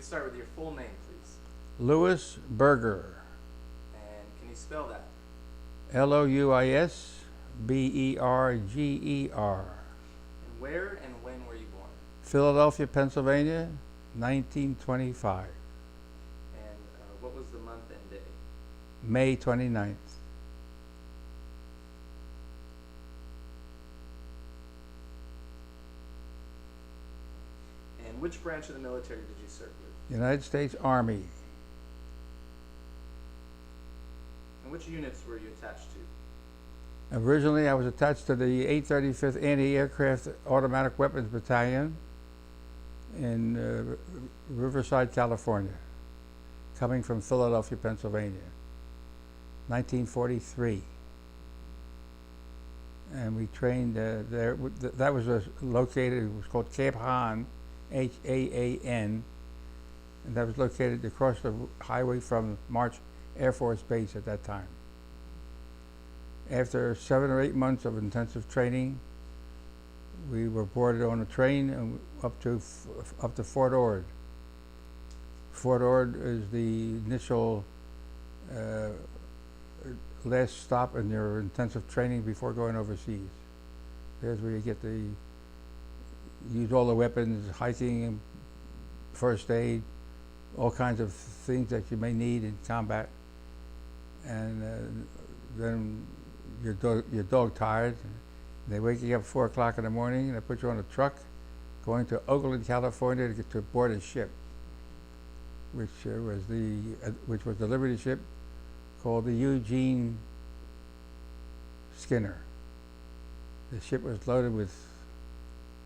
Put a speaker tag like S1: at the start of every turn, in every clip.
S1: start with your full name, please?
S2: Louis Berger.
S1: And can you spell that?
S2: Louisberger.
S1: And where and when were you born?
S2: Philadelphia, Pennsylvania, 1925.
S1: And what was the month and day?
S2: May 29th.
S1: And which branch of the military did you serve with?
S2: United States Army.
S1: And which units were you attached to?
S2: Originally, I was attached to the 835th Anti-Aircraft Automatic Weapons Battalion in Riverside, California, coming from Philadelphia, Pennsylvania, 1943. And we trained there. That was located, it was called Camp Hahn, H-A-A-N, and that was located across the highway from March Air Force Base at that time. After 7 or 8 months of intensive training, we were boarded on a train and up to Fort Ord. Fort Ord is the initial last stop in your intensive training before going overseas. There's where you get to use all the weapons, hiking, first aid, all kinds of things that you may need in combat. And then you're dog tired. They wake you up at 4 o'clock in the morning and they put you on a truck going to Oakland, California to get to board a ship, which was the Liberty ship called the Eugene Skinner. The ship was loaded with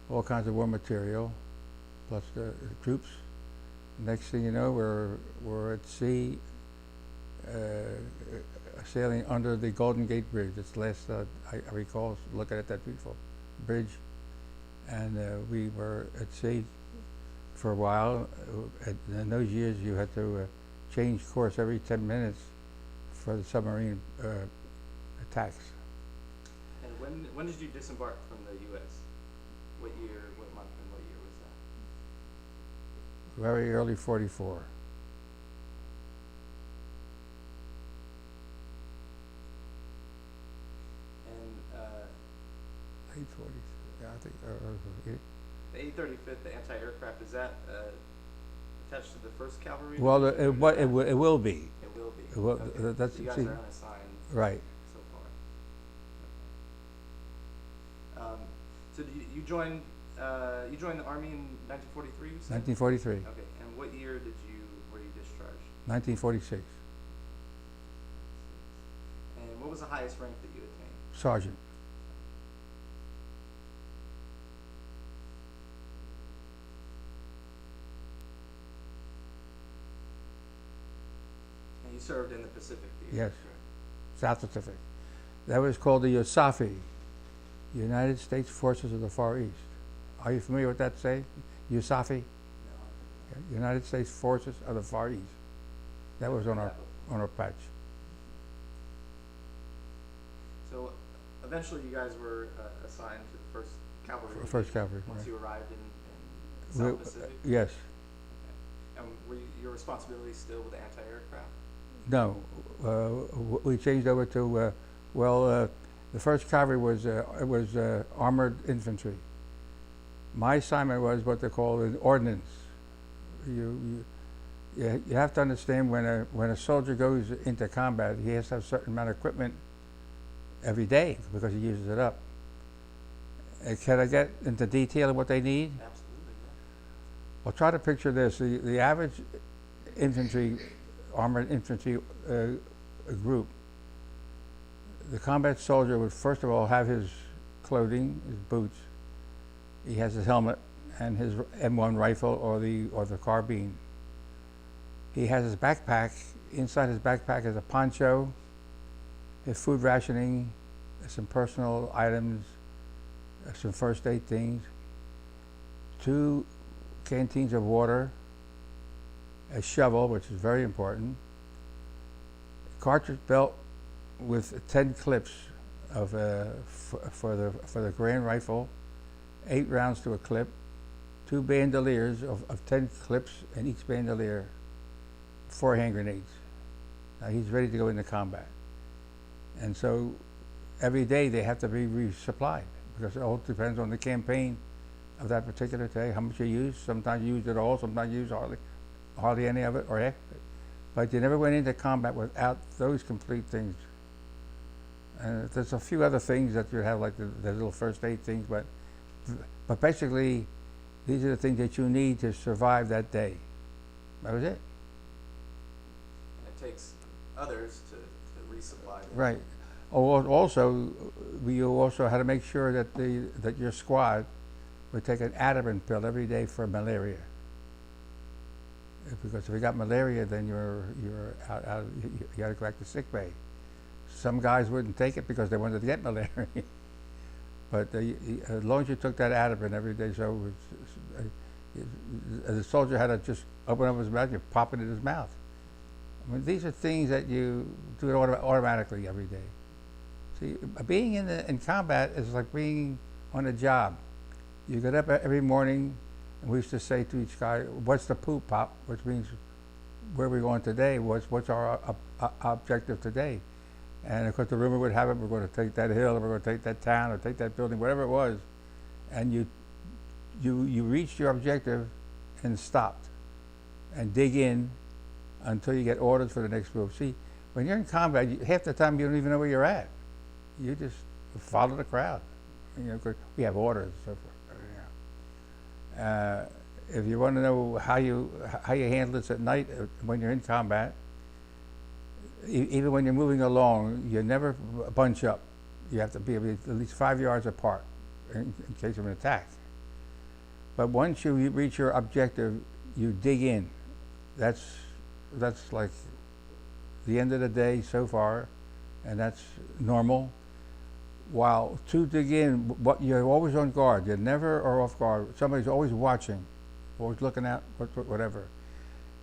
S2: all kinds of war material, plus the troops. Next thing you know, we're at sea, sailing under the Golden Gate Bridge. It's the last I recall looking at that beautiful bridge. And we were at sea for a while. In those years, you had to change course every 10 minutes for the submarine attacks.
S1: And when did you disembark from the U.S.? What year, what month, and what year was that?
S2: Very early 44. Late 40s, yeah, I think.
S1: The 835th, the anti-aircraft, is that attached to the 1st Cavalry?
S2: Well, it will be.
S1: It will be.
S2: It will,
S1: Okay.
S2: that's,
S1: so you guys
S2: see,
S1: are unassigned
S2: right.
S1: so far. So you joined the Army in 1943, you said?
S2: 1943.
S1: Okay, and what year were you discharged?
S2: 1946.
S1: And what was the highest rank that you attained?
S2: Sergeant.
S1: And you served in the Pacific Theater?
S2: Yes. South Pacific. That was called the USAFE, United States Forces of the Far East. Are you familiar with that saying? USAFE?
S1: No.
S2: United States Forces of the Far East. That was on our patch.
S1: So eventually you guys were assigned to the 1st Cavalry.
S2: First Cavalry.
S1: Once
S2: Right.
S1: you arrived in South Pacific?
S2: Yes.
S1: Okay. And were your responsibilities still with anti-aircraft?
S2: No. We changed over to, the 1st Cavalry was armored infantry. My assignment was what they call an ordnance. You have to understand when a soldier goes into combat, he has to have a certain amount of equipment every day because he uses it up. Can I get into detail of what they need?
S1: Absolutely, yeah.
S2: Well, try to picture this. The average armored infantry group, the combat soldier would first of all have his clothing, his boots. He has his helmet and his M1 rifle or the carbine. He has his backpack. Inside his backpack is a poncho, his food rationing, some personal items, some first aid things, 2 canteens of water, a shovel, which is very important, a cartridge belt with 10 clips of for the Grand rifle, 8 rounds to a clip, 2 bandoliers of 10 clips in each bandolier, 4 hand grenades. Now he's ready to go into combat. And so every day they have to be resupplied because it all depends on the campaign of that particular day, how much you use. Sometimes you use it all, sometimes you use hardly any of it or half of it. But you never went into combat without those complete things. And there's a few other things that you have, like the little first aid things, but basically these are the things that you need to survive that day. That was it.
S1: And it takes others to resupply them.
S2: Right. Also, we also had to make sure that that your squad would take an Ativan pill every day for malaria. Because if you got malaria, then you're out you got to go back to sick bay. Some guys wouldn't take it because they wanted to get malaria. But as long as you took that Ativan every day, so the soldier had to just open up his mouth, you pop it in his mouth. I mean, these are things that you do it automatically every day. See, being in combat is like being on a job. You get up every morning, and we used to say to each guy, "What's the poop pop?" Which means, "Where are we going today? What's our objective today?" And of course, the rumor would have it, we're going to take that hill, or we're going to take that town, or take that building, whatever it was. And you reached your objective and stopped and dig in until you get orders for the next move. See, when you're in combat, half the time you don't even know where you're at. You just follow the crowd. You know, 'cause we have orders and so forth. If you want to know how you handle this at night when you're in combat, even when you're moving along, you never bunch up. You have to be at least 5 yards apart in case of an attack. But once you reach your objective, you dig in. That's like the end of the day so far, and that's normal. While to dig in, you're always on guard. You never are off guard. Somebody's always watching, always looking out, whatever.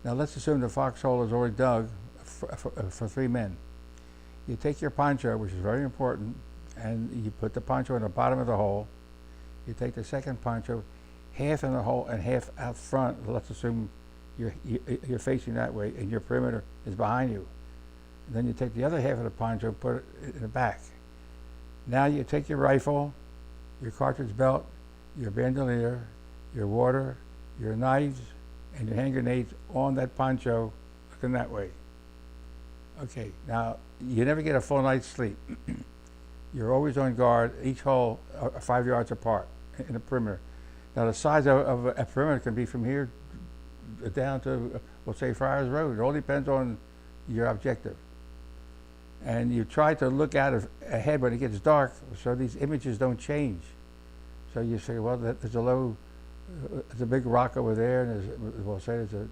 S2: Now let's assume the foxhole is already dug for 3 men. You take your poncho, which is very important, and you put the poncho in the bottom of the hole. You take the second poncho, half in the hole and half out front. Let's assume you're facing that way, and your perimeter is behind you. And then you take the other half of the poncho and put it in the back. Now you take your rifle, your cartridge belt, your bandolier, your water, your knives, and your hand grenades on that poncho, looking that way. Okay, now you never get a full night's sleep. You're always on guard, each hole 5 yards apart in the perimeter. Now the size of a perimeter can be from here down to, we'll say, Friars Road. It all depends on your objective. And you try to look out ahead when it gets dark so these images don't change. So you say, well, there's a big rock over there, and we'll say there's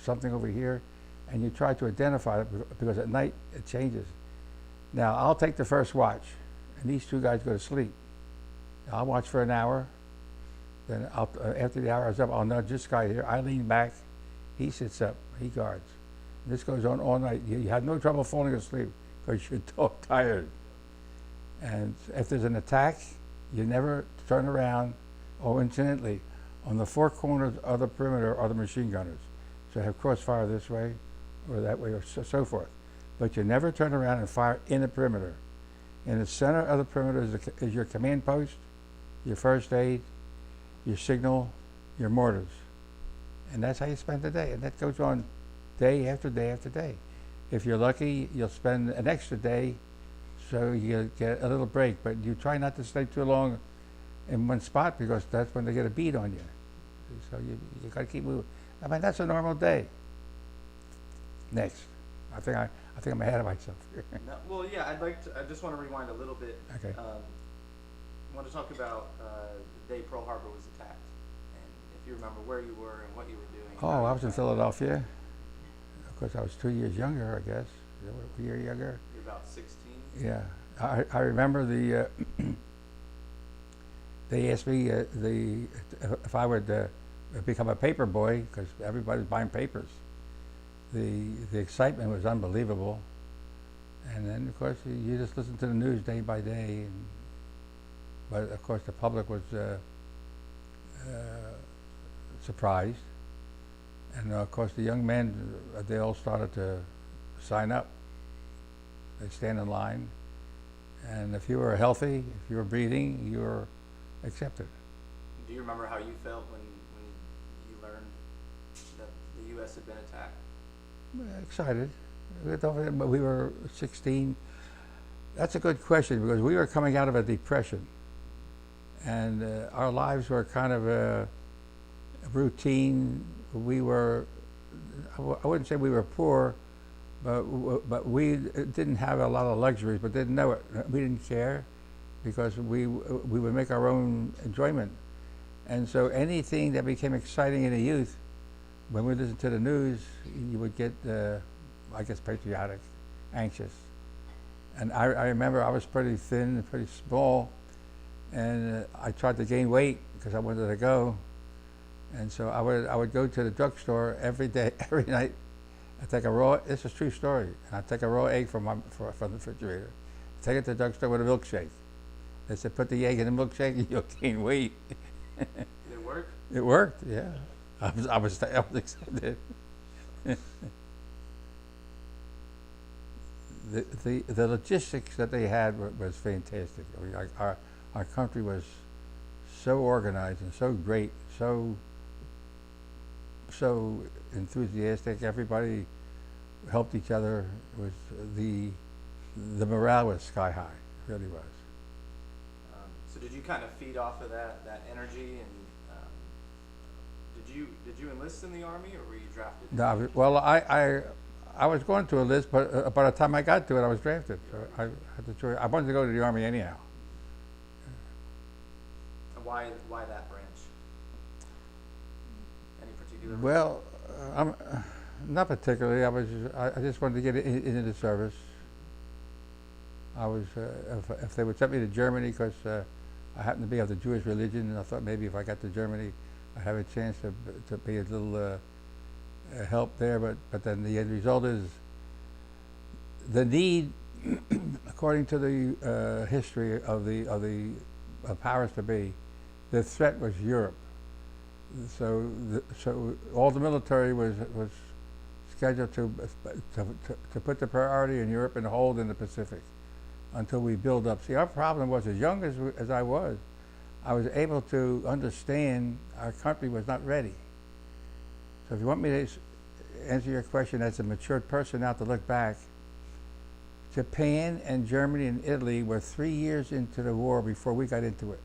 S2: something over here, and you try to identify it because at night it changes. Now I'll take the first watch, and these 2 guys go to sleep. I'll watch for an hour, then after the hour is up, I'll nudge this guy here. I lean back, he sits up, he guards. And this goes on all night. You have no trouble falling asleep because you're so tired. And if there's an attack, you never turn around. Oh, incidentally, on the 4 corners of the perimeter are the machine gunners. So have crossfire this way or that way or so forth. But you never turn around and fire in the perimeter. In the center of the perimeter is your command post, your first aid, your signal, your mortars. And that's how you spend the day. And that goes on day after day after day. If you're lucky, you'll spend an extra day so you get a little break, but you try not to stay too long in one spot because that's when they get a bead on you. So you got to keep moving. I mean, that's a normal day. Next. I think I'm ahead of myself here.
S1: No, well, yeah, I just want to rewind a little bit.
S2: Okay.
S1: I want to talk about the day Pearl Harbor was attacked, and if you remember where you were and what you were doing.
S2: Oh, I was in Philadelphia. Of course, I was 2 years younger, I guess. A year younger.
S1: You're about 16?
S2: Yeah. I remember they asked me if I would become a paper boy, because everybody's buying papers. The excitement was unbelievable. And then, of course, you just listen to the news day by day. But, of course, the public was surprised. And of course, the young men, they all started to sign up. They stand in line, and if you were healthy, if you were breathing, you were accepted.
S1: Do you remember how you felt when you learned that the U.S. had been attacked?
S2: Excited. We were 16. That's a good question because we were coming out of a depression, and our lives were kind of a routine. We were, I wouldn't say we were poor, but we didn't have a lot of luxuries, but didn't know it. We didn't care because we would make our own enjoyment. And so anything that became exciting in the youth, when we listened to the news, you would get, I guess, patriotic, anxious. And I remember I was pretty thin and pretty small, and I tried to gain weight because I wanted to go. And so I would go to the drugstore every day, every night. I'd take a raw, this is a true story, and I'd take a raw egg from the refrigerator, take it to the drugstore with a milkshake. They said, put the egg in the milkshake and you'll gain weight.
S1: Did it work?
S2: It worked, yeah. I was accepted. The logistics that they had was fantastic. I mean, our country was so organized and so great, so enthusiastic. Everybody helped each other. It was the morale was sky high. It really was.
S1: So did you kind of feed off of that energy, and did you enlist in the Army, or were you drafted?
S2: No, well, I was going to enlist, but by the time I got to it, I was drafted. So I had the choice. I wanted to go to the Army anyhow.
S1: And why that branch? Any particular reason?
S2: Well, not particularly. I just wanted to get into the service. I was if they would send me to Germany because I happened to be of the Jewish religion, and I thought maybe if I got to Germany, I'd have a chance to be a little help there. But then the end result is the need, according to the history of the powers to be, the threat was Europe. So all the military was scheduled to put the priority in Europe and hold in the Pacific until we build up. See, our problem was, as young as I was able to understand our country was not ready. So if you want me to answer your question as a matured person now to look back, Japan and Germany and Italy were 3 years into the war before we got into it.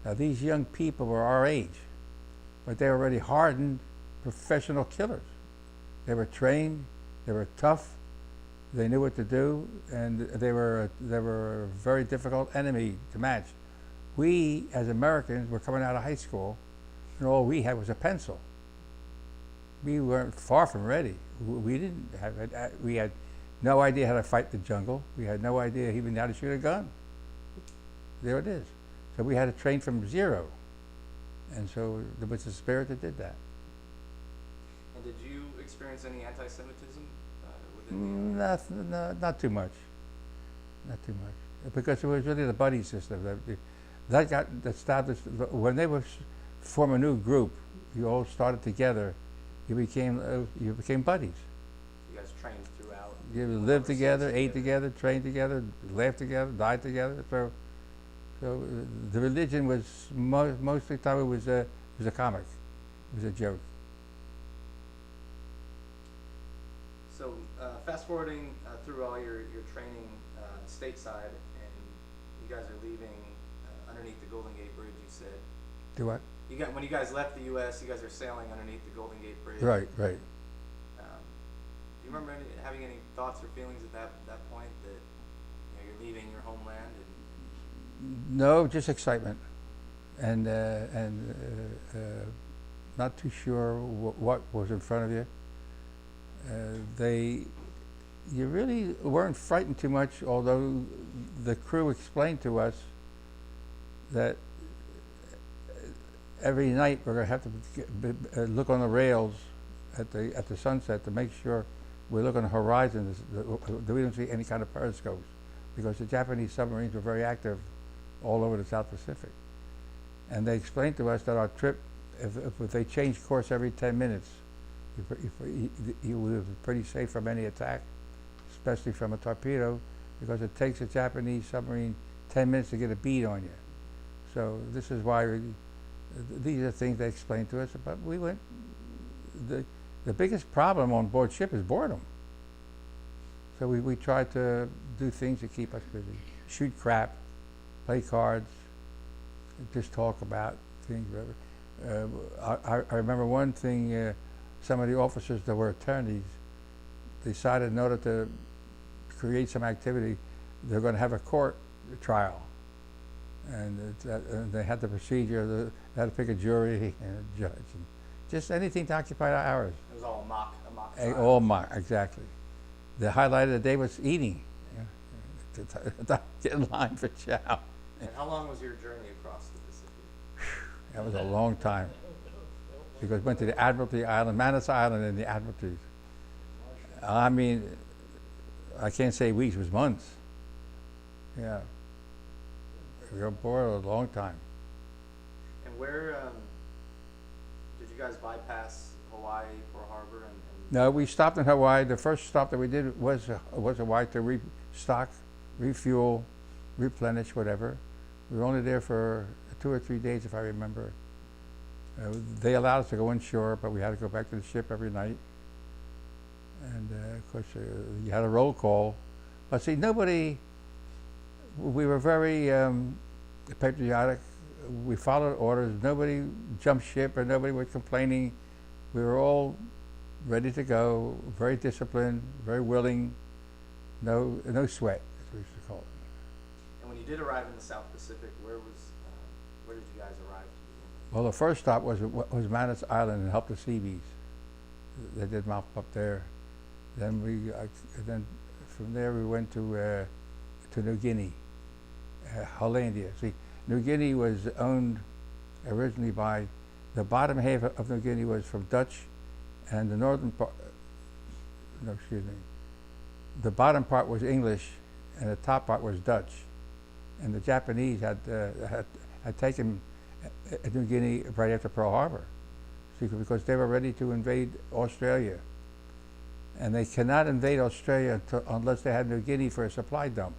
S2: Now these young people were our age, but they were already hardened professional killers. They were trained, they were tough, they knew what to do, and they were a very difficult enemy to match. We, as Americans, were coming out of high school, and all we had was a pencil. We weren't far from ready. We didn't have it. We had no idea how to fight the jungle. We had no idea even how to shoot a gun. There it is. So we had to train from zero. And so there was a spirit that did that.
S1: And did you experience any anti-Semitism within the
S2: Not too much. Not too much. Because it was really the buddy system. That got established. When they would form a new group, you all started together, you became buddies.
S1: You guys trained throughout?
S2: You lived together, ate together, trained together, laughed together, died together. So the religion was most of the time it was a comic, it was a joke.
S1: So fast forwarding through all your training stateside, and you guys are leaving underneath the Golden Gate Bridge. You said.
S2: Do what?
S1: When you guys left the U.S., you guys are sailing underneath the Golden Gate Bridge.
S2: Right.
S1: Do you remember having any thoughts or feelings at that point that you're leaving your homeland?
S2: No, just excitement, and not too sure what was in front of you. You really weren't frightened too much, although the crew explained to us that every night we're going to have to look on the rails at the sunset to make sure we look on the horizon that we don't see any kind of periscopes, because the Japanese submarines were very active all over the South Pacific. And they explained to us that our trip if they change course every 10 minutes, you would be pretty safe from any attack, especially from a torpedo, because it takes a Japanese submarine 10 minutes to get a bead on you. So this is why these are things they explained to us. But we went. The biggest problem on board ship is boredom. So we tried to do things to keep us busy. Shoot crap, play cards, just talk about things. I remember one thing, some of the officers that were attorneys decided in order to create some activity, they're going to have a court trial. And they had the procedure, they had to pick a jury and a judge. And just anything to occupy our hours.
S1: It was all mock trial.
S2: All mock, exactly. The highlight of the day was eating. Get in line for chow.
S1: And how long was your journey across the Pacific?
S2: That was a long time. Because we went to the Admiralty Island, Manus Island and the Admiralties. I mean, I can't say weeks, it was months. Yeah. We were aboard a long time.
S1: And where did you guys bypass Hawaii, Pearl Harbor, and
S2: No, we stopped in Hawaii. The first stop that we did was Hawaii to restock, refuel, replenish, whatever. We were only there for 2 or 3 days, if I remember. They allowed us to go inshore, but we had to go back to the ship every night. And of course, you had a roll call. But see, we were very patriotic. We followed orders. Nobody jumped ship or nobody was complaining. We were all ready to go, very disciplined, very willing, no sweat, as we used to call it.
S1: And when you did arrive in the South Pacific, where did you guys arrive to begin with?
S2: Well, the first stop was Manus Island and helped the Seabees. They did mop up there. Then then from there we went to New Guinea, Hollandia. See, New Guinea was owned originally by, the bottom half of New Guinea was from Dutch, and the northern part, no, excuse me, the bottom part was English, and the top part was Dutch. And the Japanese had taken New Guinea right after Pearl Harbor, because they were ready to invade Australia. And they cannot invade Australia unless they had New Guinea for a supply dump.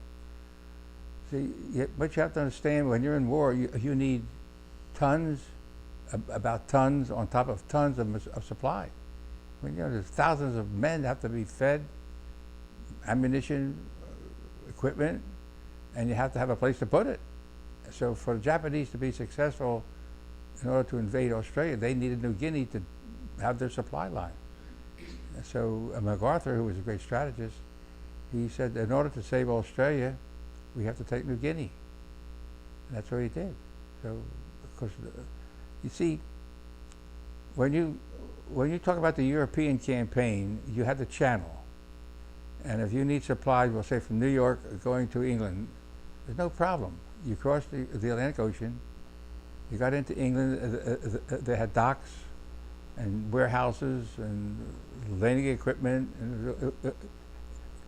S2: See, but you have to understand, when you're in war, you need tons, about tons on top of tons of supply. I mean, there's thousands of men that have to be fed, ammunition, equipment, and you have to have a place to put it. So for the Japanese to be successful in order to invade Australia, they needed New Guinea to have their supply line. So MacArthur, who was a great strategist, he said, in order to save Australia, we have to take New Guinea. And that's what he did. So, of course, you see, when you talk about the European campaign, you have the Channel. And if you need supplies, we'll say from New York going to England, there's no problem. You cross the Atlantic Ocean, you got into England, they had docks and warehouses and landing equipment, and it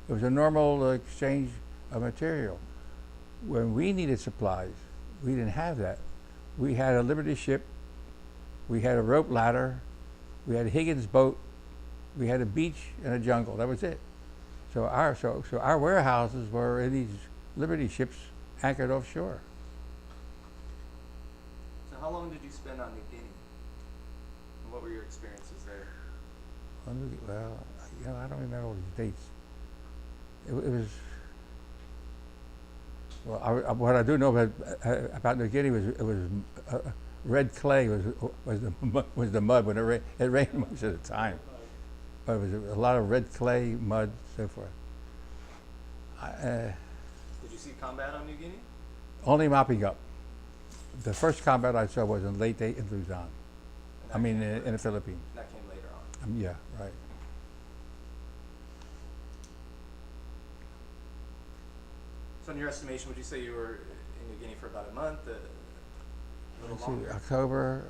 S2: was a normal exchange of material. When we needed supplies, we didn't have that. We had a Liberty ship, we had a rope ladder, we had a Higgins boat, we had a beach and a jungle. That was it. So our warehouses were in these Liberty ships anchored offshore.
S1: So how long did you spend on New Guinea? And what were your experiences there?
S2: Well, I don't remember all these dates. It was. Well, what I do know about New Guinea was it was red clay was the mud when it rained most of the time. But it was a lot of red clay, mud, so forth.
S1: Did you see combat on New Guinea?
S2: Only mopping up. The first combat I saw was in late day in Luzon. I mean, in the Philippines.
S1: That came later on.
S2: Yeah, right.
S1: So in your estimation, would you say you were in New Guinea for about a month, a little longer?
S2: October,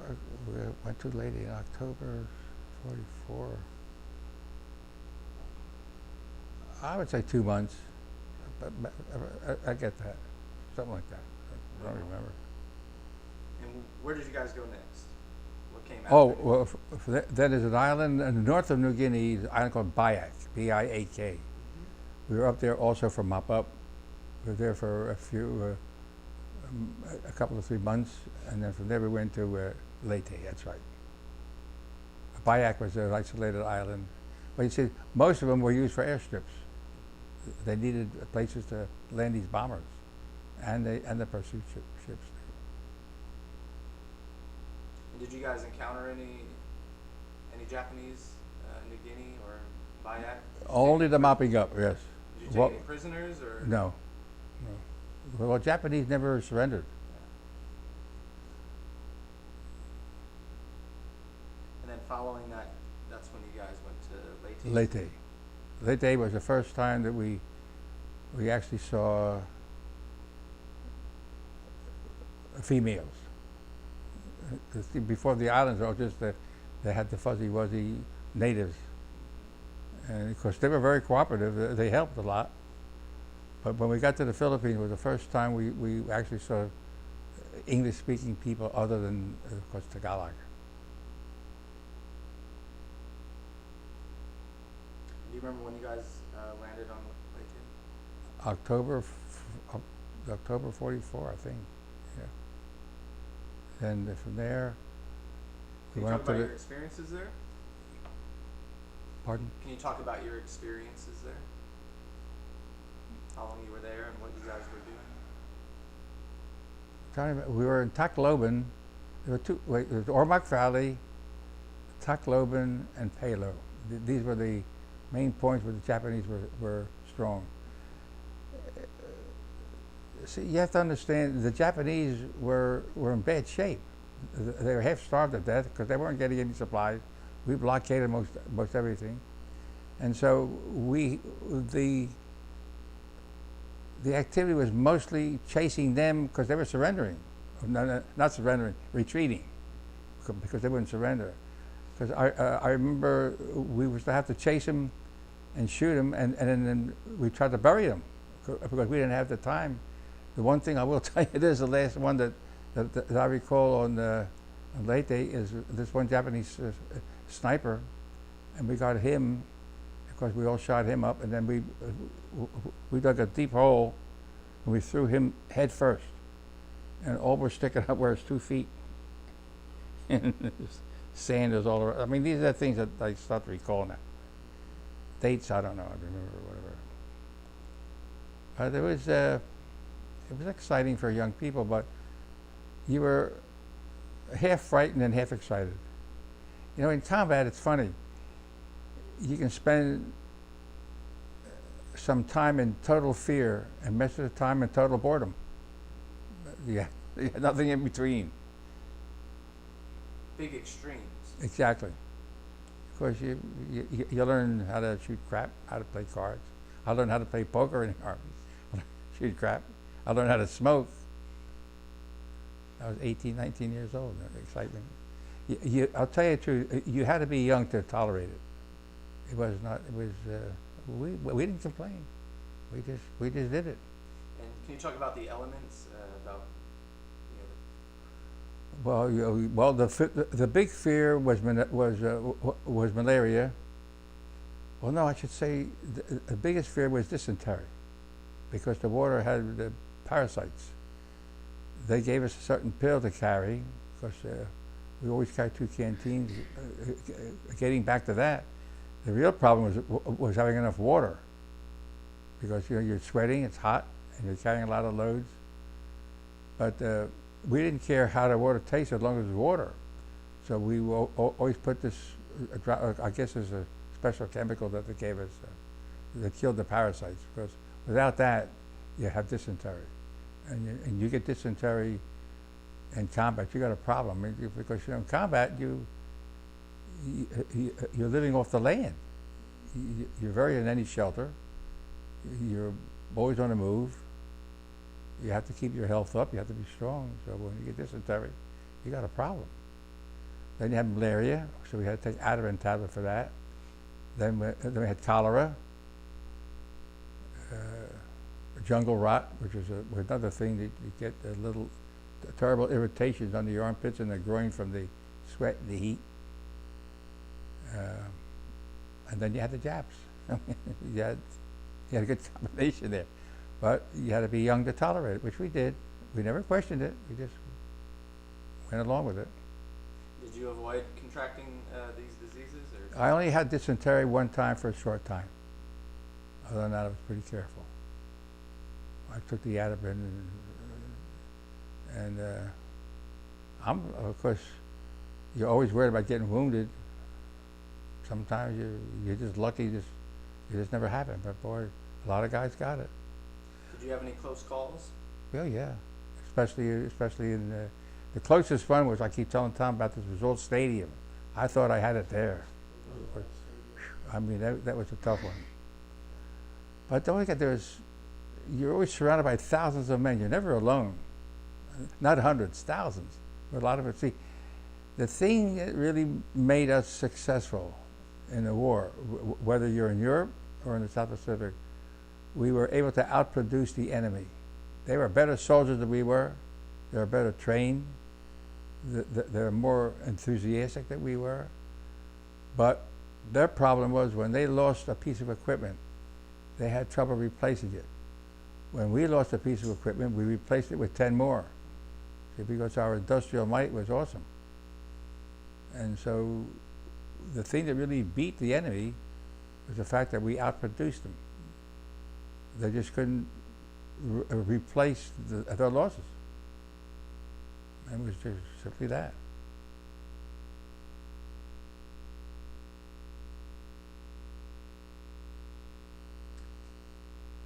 S2: we went to Lady in October 44. I would say 2 months, but I get that, something like that. I don't remember.
S1: And where did you guys go next? What came after?
S2: Oh, well, then there's an island in the north of New Guinea, an island called Biak, B-I-A-K. We were up there also for mop up. We were there for a couple of 3 months, and then from there we went to Leyte. That's right. Biak was an isolated island, but you see, most of them were used for airstrips. They needed places to land these bombers, and the pursuit ships.
S1: And did you guys encounter any Japanese in New Guinea or Biak?
S2: Only the mopping up, yes.
S1: Did you take any prisoners or?
S2: No, no. Well, Japanese never surrendered.
S1: And then following that, that's when you guys went to Leyte.
S2: Leyte. Leyte was the first time that we actually saw females. Before the islands were all just they had the fuzzy wuzzy natives, and of course they were very cooperative. They helped a lot. But when we got to the Philippines, it was the first time we actually saw English-speaking people other than, of course, Tagalog.
S1: Do you remember when you guys landed on Leyte?
S2: October 44, I think. Yeah. Then from there,
S1: Can you talk about your experiences there?
S2: Pardon?
S1: Can you talk about your experiences there? How long you were there and what you guys were doing?
S2: We were in Tacloban. There were two. Wait, there was Ormoc Valley, Tacloban, and Palo. These were the main points where the Japanese were strong. See, you have to understand the Japanese were in bad shape. They were half starved to death because they weren't getting any supplies. We blockaded most everything, and so the activity was mostly chasing them because they were surrendering. No, not surrendering, retreating, because they wouldn't surrender. Because I remember we used to have to chase them and shoot them, and then we tried to bury them because we didn't have the time. The one thing I will tell you, this is the last one that I recall on Leyte, is this one Japanese sniper, and we got him. Of course, we all shot him up, and then we dug a deep hole, and we threw him head first, and all we're sticking up where it's 2 feet, and sand is all around. I mean, these are the things that I start to recall now. Dates, I don't know, I remember whatever. It was exciting for young people, but you were half frightened and half excited. You know, in combat, it's funny. You can spend some time in total fear and most of the time in total boredom. Yeah, nothing in between.
S1: Big extremes.
S2: Exactly. Of course, you learn how to shoot crap, how to play cards. I learned how to play poker in the army. Shoot crap. I learned how to smoke. I was 18, 19 years old. Excitement. I'll tell you the truth. You had to be young to tolerate it. It was not. It was. We didn't complain. We just did it.
S1: And can you talk about the elements? About
S2: Well, the big fear was malaria. Well, no, I should say the biggest fear was dysentery, because the water had the parasites. They gave us a certain pill to carry, because we always carried 2 canteens. Getting back to that, the real problem was having enough water, because you're sweating, it's hot, and you're carrying a lot of loads. But we didn't care how the water tasted as long as it was water. So we will always put this, I guess there's a special chemical that they gave us that killed the parasites, because without that, you have dysentery. And you get dysentery in combat, you got a problem. Because in combat, you're living off the land. You're very in any shelter. You're always on the move. You have to keep your health up. You have to be strong. So when you get dysentery, you got a problem. Then you have malaria, so we had to take Ativan tablet for that. Then we had cholera, jungle rot, which was another thing that you get little terrible irritations under your armpits and the groin from the sweat, the heat. And then you had the Japs. you, had, you had a good combination there. But you had to be young to tolerate it, which we did. We never questioned it. We just went along with it.
S1: Did you avoid contracting these diseases? Or?
S2: I only had dysentery one time for a short time. Other than that, I was pretty careful. I took the Ativan, and of course, you're always worried about getting wounded. Sometimes you're just lucky, it just never happened. But boy, a lot of guys got it.
S1: Did you have any close calls?
S2: Well, yeah, especially in the closest one was, I keep telling Tom about this, was Old Stadium. I thought I had it there. But, I mean, that was a tough one. But don't forget, you're always surrounded by thousands of men. You're never alone. Not hundreds, thousands. But a lot of it. See, the thing that really made us successful in the war, whether you're in Europe or in the South Pacific, we were able to outproduce the enemy. They were better soldiers than we were. They were better trained. They were more enthusiastic than we were. But their problem was when they lost a piece of equipment, they had trouble replacing it. When we lost a piece of equipment, we replaced it with 10 more. See, because our industrial might was awesome. And so the thing that really beat the enemy was the fact that we outproduced them. They just couldn't replace their losses. And it was just simply that.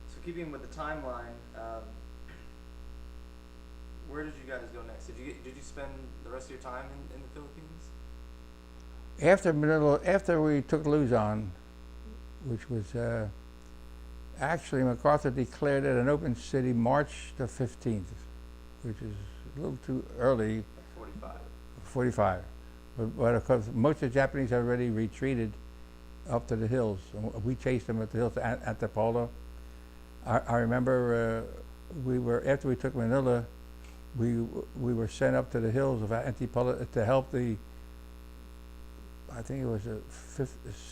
S1: So keeping with the timeline, where did you guys go next? Did you spend the rest of your time in the Philippines?
S2: After we took Luzon, which was actually MacArthur declared it an open city March the 15th, which is a little too early. 45. But of course, most of the Japanese had already retreated up to the hills. And we chased them at the hills to Antipolo. I remember after we took Manila, we were sent up to the hills of Antipolo to help I think it was the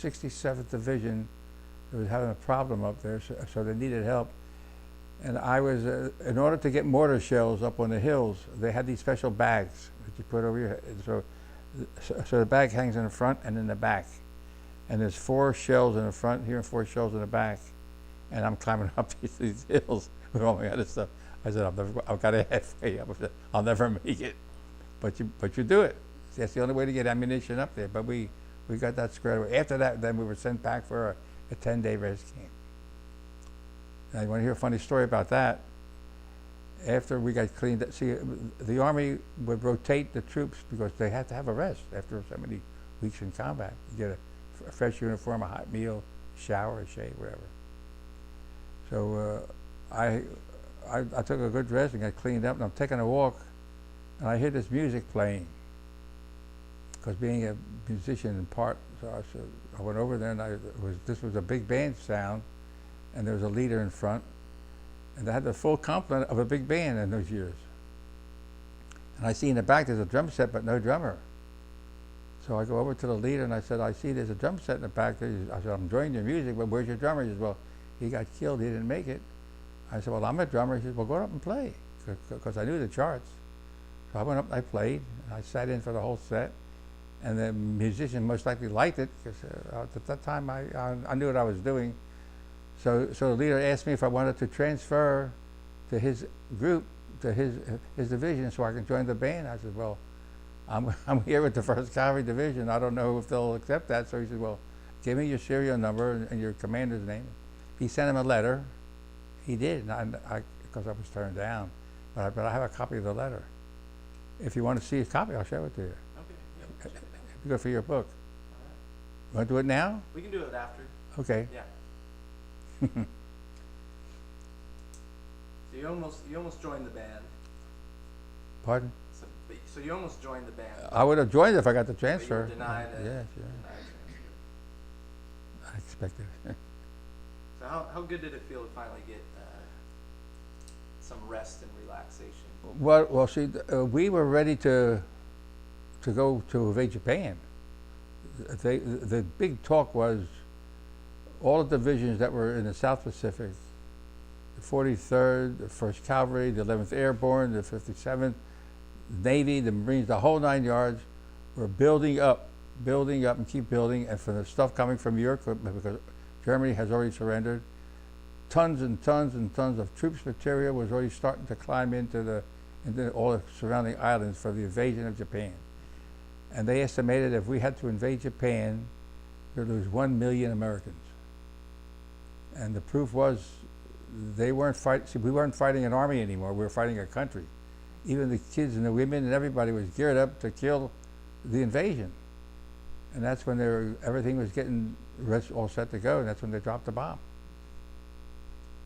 S2: 67th Division that was having a problem up there, so they needed help. And I was, in order to get mortar shells up on the hills, they had these special bags that you put over your head. So the bag hangs in the front and in the back. And there's 4 shells in the front here and 4 shells in the back. And I'm climbing up these hills with all my other stuff. I said, I've got it halfway up. I'll never make it. But you do it. That's the only way to get ammunition up there. But we got that squared away. After that, then we were sent back for a 10-day rest camp. And I want to hear a funny story about that. After we got cleaned up, see, the Army would rotate the troops because they had to have a rest after so many weeks in combat. You get a fresh uniform, a hot meal, shower, a shave, whatever. So I took a good rest and got cleaned up, and I'm taking a walk, and I hear this music playing. Because being a musician in part, so I went over there, and this was a big band sound, and there was a leader in front, and they had the full complement of a big band in those years. And I see in the back there's a drum set, but no drummer. So I go over to the leader, and I said, I see there's a drum set in the back. I said, I'm enjoying your music, but where's your drummer? He says, well, he got killed, he didn't make it. I said, well, I'm a drummer. He said, well, go up and play, because I knew the charts. So I went up and I played, and I sat in for the whole set. And the musician most likely liked it, because at that time I knew what I was doing. So the leader asked me if I wanted to transfer to his group, to his division, so I can join the band. I said, well, I'm here with the 1st Cavalry Division. I don't know if they'll accept that. So he said, well, give me your serial number and your commander's name. He sent him a letter. He did, because I was turned down. But I have a copy of the letter. If you want to see a copy, I'll show it to you.
S1: Okay.
S2: Good for your book.
S1: All right.
S2: Want to do it now?
S1: We can do it after.
S2: Okay.
S1: Yeah. So you almost joined the band.
S2: Pardon?
S1: So you almost joined the band.
S2: I would have joined if I got the
S1: But you were
S2: transfer.
S1: denied
S2: Yeah, sure.
S1: denied transfer.
S2: I expected it.
S1: So how good did it feel to finally get some rest and relaxation?
S2: Well, see, we were ready to to go to invade Japan. The big talk was all the divisions that were in the South Pacific, the 43rd, the 1st Cavalry, the 11th Airborne, the 57th, Navy, the Marines, the whole 9 yards, were building up and keep building, and for the stuff coming from Europe, because Germany has already surrendered, tons and tons and tons of troops material was already starting to climb into all the surrounding islands for the invasion of Japan. And they estimated if we had to invade Japan, we'd lose 1 million Americans. And the proof was they weren't fighting. See, we weren't fighting an army anymore. We were fighting a country. Even the kids and the women and everybody was geared up to kill the invasion. And that's when everything was getting all set to go, and that's when they dropped the bomb.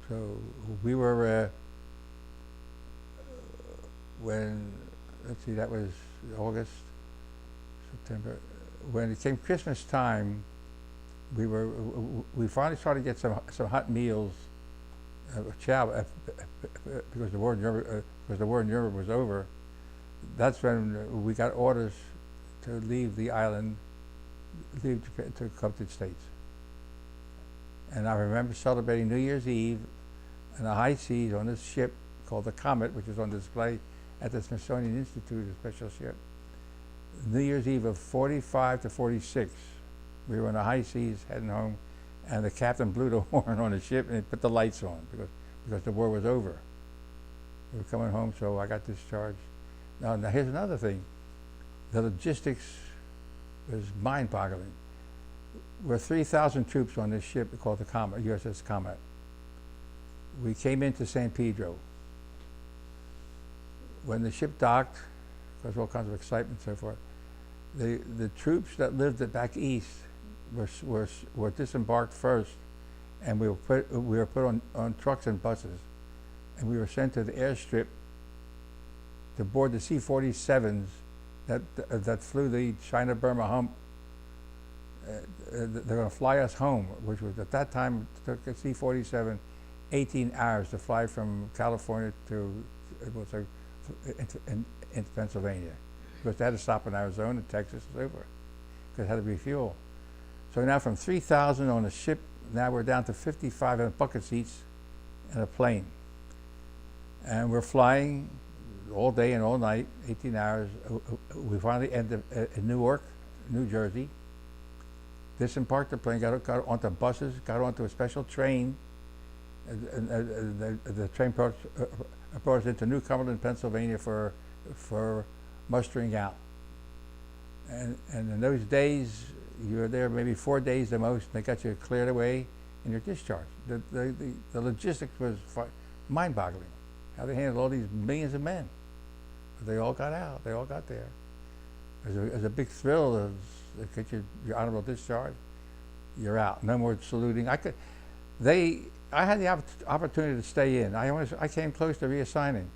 S2: So we were, let's see, that was August, September. When it came Christmas time, we finally started to get some hot meals, chow, because the war in Europe was over. That's when we got orders to leave the island, leave Japan, to come to the States. And I remember celebrating New Year's Eve in the high seas on this ship called the Comet, which is on display at the Smithsonian Institute, a special ship. New Year's Eve of 45 to 46. We were in the high seas heading home, and the captain blew the horn on the ship and he put the lights on because the war was over. We were coming home, so I got discharged. Now here's another thing. The logistics was mind-boggling. We're 3,000 troops on this ship called the Comet, USS Comet. We came into San Pedro. When the ship docked, there was all kinds of excitement and so forth, the troops that lived back east were disembarked first, and we were put on trucks and buses, and we were sent to the airstrip to board the C-47s that flew the China-Burma hump. They're going to fly us home, which was at that time it took a C-47 18 hours to fly from California to into Pennsylvania, because they had to stop in Arizona, Texas, and so forth, because it had to be fuel. So now from 3,000 on a ship, now we're down to 55 in bucket seats in a plane. And we're flying all day and all night, 18 hours. We finally ended in Newark, New Jersey. Disembarked the plane, got onto buses, got onto a special train. The train brought us into New Cumberland, Pennsylvania for mustering out. And in those days, you were there maybe 4 days the most, and they got you cleared away and you're discharged. The logistics was mind-boggling, how they handled all these millions of men. But they all got out, they all got there. It was a big thrill to get your honorable discharge. You're out, no more saluting. I had the opportunity to stay in. I came close to reassigning.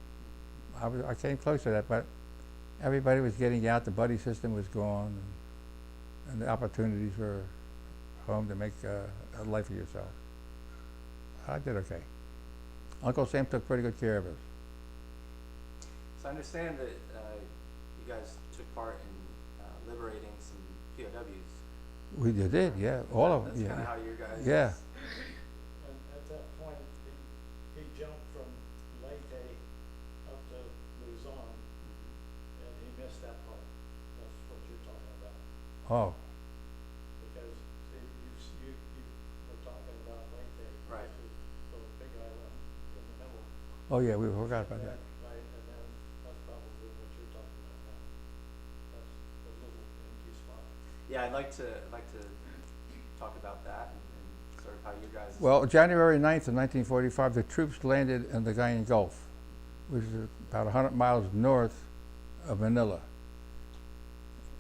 S2: I came close to that, but everybody was getting out. The buddy system was gone, and the opportunities were home to make a life for yourself. I did okay. Uncle Sam took pretty good care of us.
S1: So I understand that you guys took part in liberating some POWs.
S2: We did, yeah, all of them.
S1: That's
S2: Yeah,
S1: kind of how you guys.
S2: yeah.
S3: And at that point, he jumped from Leyte up to Luzon, and he missed that part. That's what you're talking about.
S2: Oh,
S3: Because see, you were talking about Leyte.
S1: Right.
S3: Which is the big island in the middle.
S2: oh yeah, we forgot about that.
S3: Right, and then that's probably what you're talking about now. That's the little empty spot.
S1: Yeah, I'd like to talk about that and sort of how you guys.
S2: Well, January 9th of 1945, the troops landed in the Guyan Gulf, which is about 100 miles north of Manila.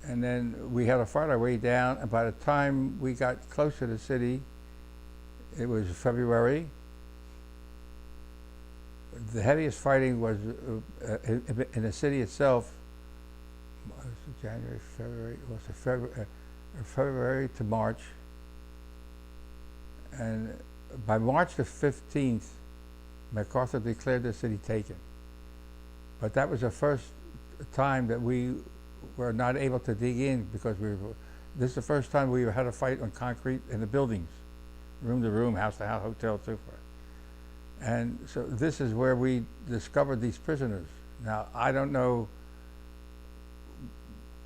S2: And then we had to fight our way down, and by the time we got close to the city, it was February. The heaviest fighting was in the city itself. January, February, February to March. And by March the 15th, MacArthur declared the city taken. But that was the first time that we were not able to dig in because this is the first time we had a fight on concrete in the buildings, room to room, house to house, hotel, so forth. And so this is where we discovered these prisoners. Now, I don't know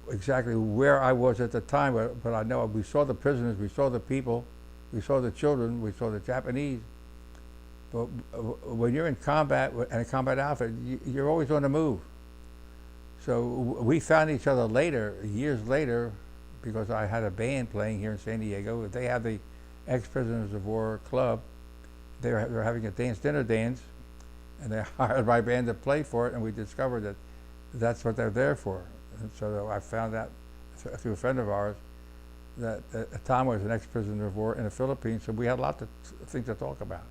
S2: exactly where I was at the time, but I know we saw the prisoners, we saw the people, we saw the children, we saw the Japanese. But when you're in combat and a combat outfit, you're always on the move. So we found each other later, years later, because I had a band playing here in San Diego. They had the ex-prisoners of war club. They were having a dinner dance, and they hired my band to play for it, and we discovered that that's what they're there for. And so I found out through a friend of ours that Tom was an ex-prisoner of war in the Philippines, so we had a lot of things to talk about.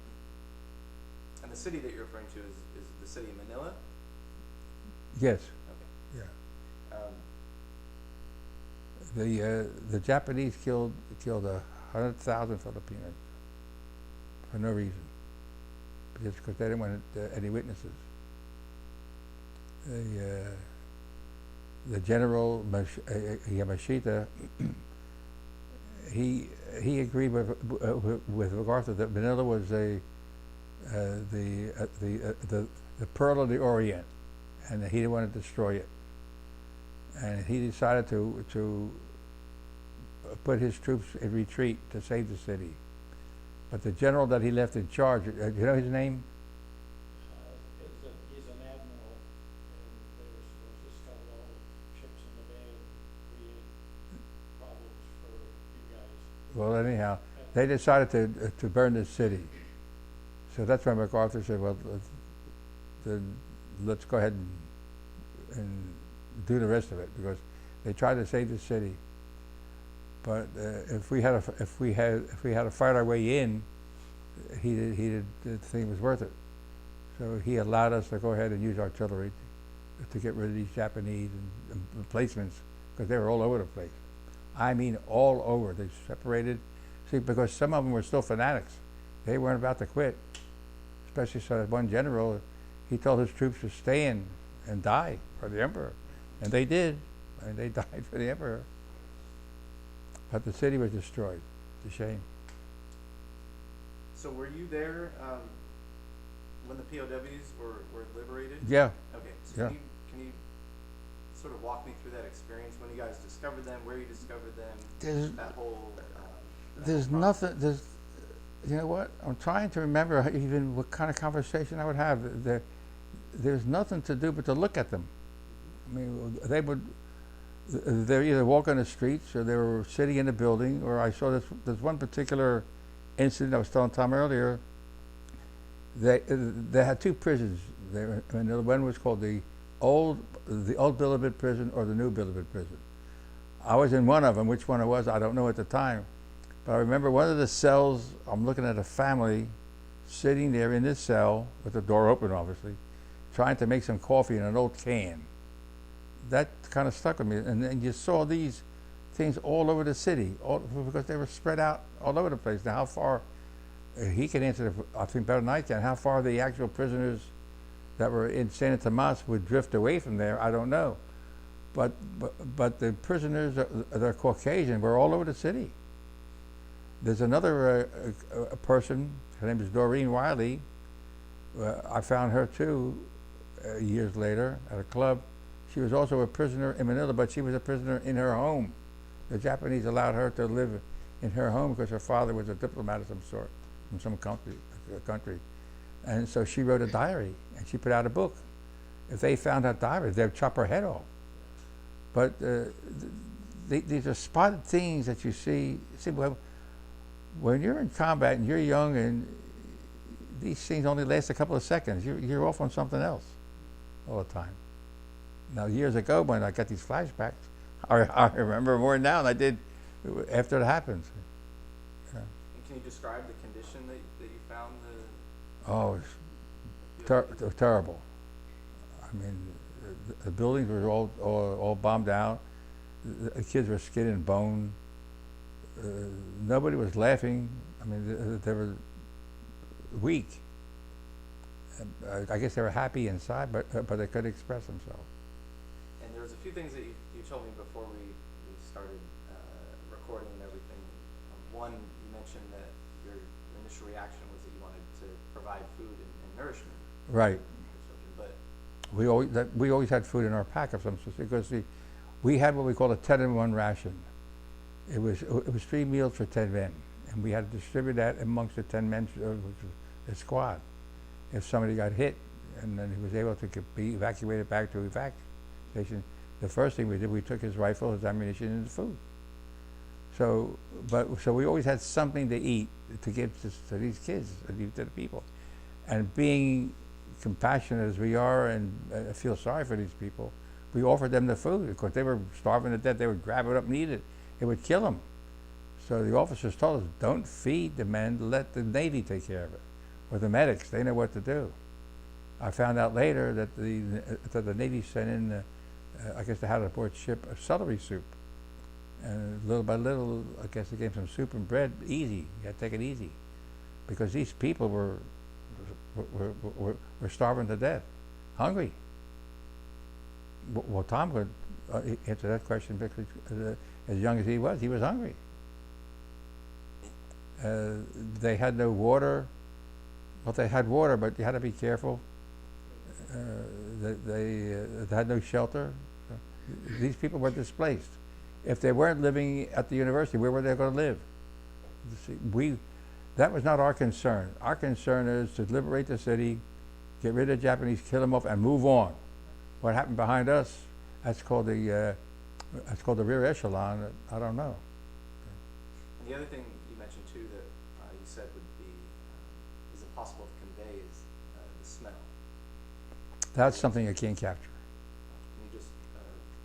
S1: And the city that you're referring to is the city of Manila?
S2: Yes.
S1: Okay.
S2: Yeah. The Japanese killed 100,000 Filipinos for no reason, just because they didn't want any witnesses. The general Yamashita, he agreed with MacArthur that Manila was the pearl of the Orient, and that he didn't want to destroy it. And he decided to put his troops in retreat to save the city. But the general that he left in charge, do you know his name?
S3: He's an admiral, and they were supposed to scuttle all the ships in the bay and create problems for you guys.
S2: Well, anyhow, they decided to burn the city. So that's why MacArthur said, well, then let's go ahead and do the rest of it, because they tried to save the city. But if we had to fight our way in, he did the thing was worth it. So he allowed us to go ahead and use artillery to get rid of these Japanese and replacements, because they were all over the place. I mean, all over. They separated. See, because some of them were still fanatics. They weren't about to quit. Especially so that one general, he told his troops to stay in and die for the emperor. And they did. I mean, they died for the emperor. But the city was destroyed. It's a shame.
S1: So were you there when the POWs were liberated?
S2: Yeah.
S1: Okay. So
S2: Yeah.
S1: Can you sort of walk me through that experience when you guys discovered them, where you discovered them, that whole
S2: There's
S1: whole
S2: nothing. You know what? I'm trying to remember even what kind of conversation I would have. There's nothing to do but to look at them. I mean, they're either walking the streets or they were sitting in the building, or I saw there's one particular incident I was telling Tom earlier. They had two prisons. One was called the old Bilibid prison or the new Bilibid prison. I was in one of them. Which one it was, I don't know at the time. But I remember one of the cells, I'm looking at a family sitting there in this cell, with the door open obviously, trying to make some coffee in an old can. That kind of stuck with me. And then you saw these things all over the city, because they were spread out all over the place. Now, how far, he can answer, I think better than I can, how far the actual prisoners that were in San Tomas would drift away from there, I don't know. But the prisoners, they're Caucasian, were all over the city. There's another a person, her name is Doreen Wiley. I found her too years later at a club. She was also a prisoner in Manila, but she was a prisoner in her home. The Japanese allowed her to live in her home because her father was a diplomat of some sort from some country. And so she wrote a diary, and she put out a book. If they found that diary, they'd chop her head off. But these are spotted things that you see. Well, when you're in combat and you're young, and these things only last a couple of seconds, you're off on something else all the time. Now, years ago, when I got these flashbacks, I remember more now than I did after it happened. Yeah.
S1: And can you describe the condition that you found
S2: Oh, it was terrible. I mean, the buildings were all bombed out. The kids were skin and bone. Nobody was laughing. I mean, they were weak. I guess they were happy inside, but they couldn't express themselves.
S1: And there was a few things that you told me before we started recording and everything. One, you mentioned that your initial reaction was that you wanted to provide food and nourishment
S2: Right.
S1: for children, but
S2: We always had food in our pack of some sort because we had what we call a 10-in-1 ration. It was 3 meals for 10 men, and we had to distribute that amongst the 10 men, which was the squad. If somebody got hit, and then he was able to be evacuated back to evac station, the first thing we did, we took his rifle, his ammunition, and his food. So we always had something to eat to give to these kids, to the people, and being compassionate as we are and feel sorry for these people, we offered them the food. Of course, they were starving to death. They would grab it up and eat it. It would kill them. So the officers told us, don't feed the men, let the Navy take care of it. Or the medics, they know what to do. I found out later that the Navy sent in, I guess they had aboard ship, a celery soup. And little by little, I guess they gave some soup and bread, easy. You had to take it easy. Because these people were starving to death, hungry. Well, Tom could answer that question because as young as he was hungry. They had no water. Well, they had water, but you had to be careful. They had no shelter. These people were displaced. If they weren't living at the university, where were they going to live? See, that was not our concern. Our concern is to liberate the city, get rid of the Japanese, kill them off, and move on. What happened behind us, that's called the rear echelon. I don't know.
S1: and the other thing you mentioned too that you said would be is impossible to convey is the smell.
S2: That's something you can't capture.
S1: Can you just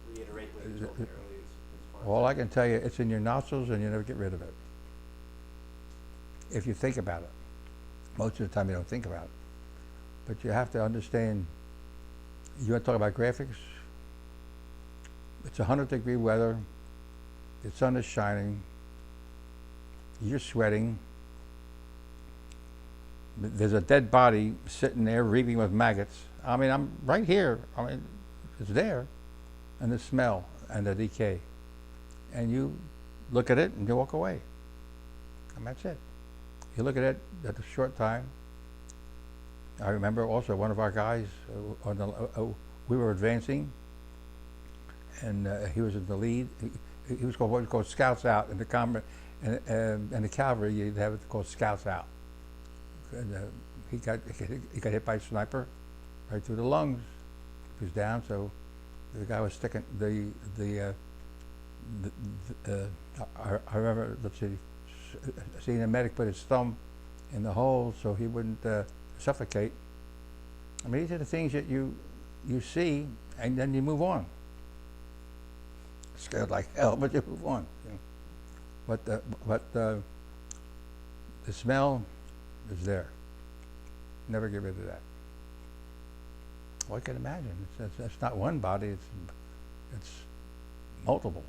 S1: reiterate what you told me earlier? As far
S2: All
S1: as
S2: I can tell you, it's in your nostrils and you never get rid of it. If you think about it. Most of the time you don't think about it. But you have to understand, you want to talk about graphics? It's 100-degree weather, the sun is shining, you're sweating, there's a dead body sitting there reeking with maggots. I mean, I'm right here, I mean, it's there, and the smell and the decay. And you look at it and you walk away, and that's it. You look at it at a short time. I remember also one of our guys, we were advancing, and he was in the lead. He was called what was called Scouts Out in the combat, and the cavalry. You'd have it called Scouts Out. And he got hit by a sniper right through the lungs. He was down, so the guy was sticking I remember, let's see, seeing a medic put his thumb in the hole so he wouldn't suffocate. I mean, these are the things that you see, and then you move on. Scared like hell, but you move on. You know. But the smell is there. Never get rid of that. Well, I can imagine. It's not one body. It's multiple.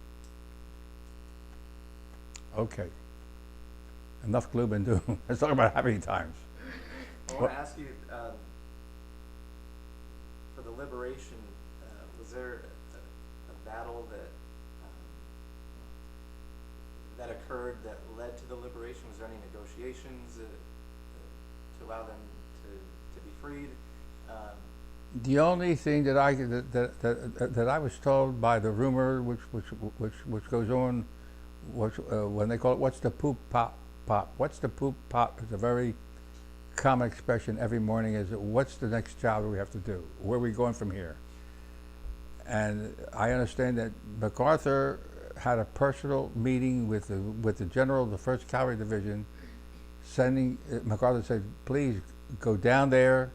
S2: Okay. Enough gloom and doom. Let's talk about happy times.
S1: I want to ask you, for the liberation, was there a battle that occurred that led to the liberation? Was there any negotiations to allow them to be freed?
S2: The only thing that I was told by the rumor, which goes on, when they call it, what's the poop pop? What's the poop pop? It's a very common expression every morning. Is what's the next job we have to do? Where are we going from here? And I understand that MacArthur had a personal meeting with the general of the 1st Cavalry Division, MacArthur said, please go down there,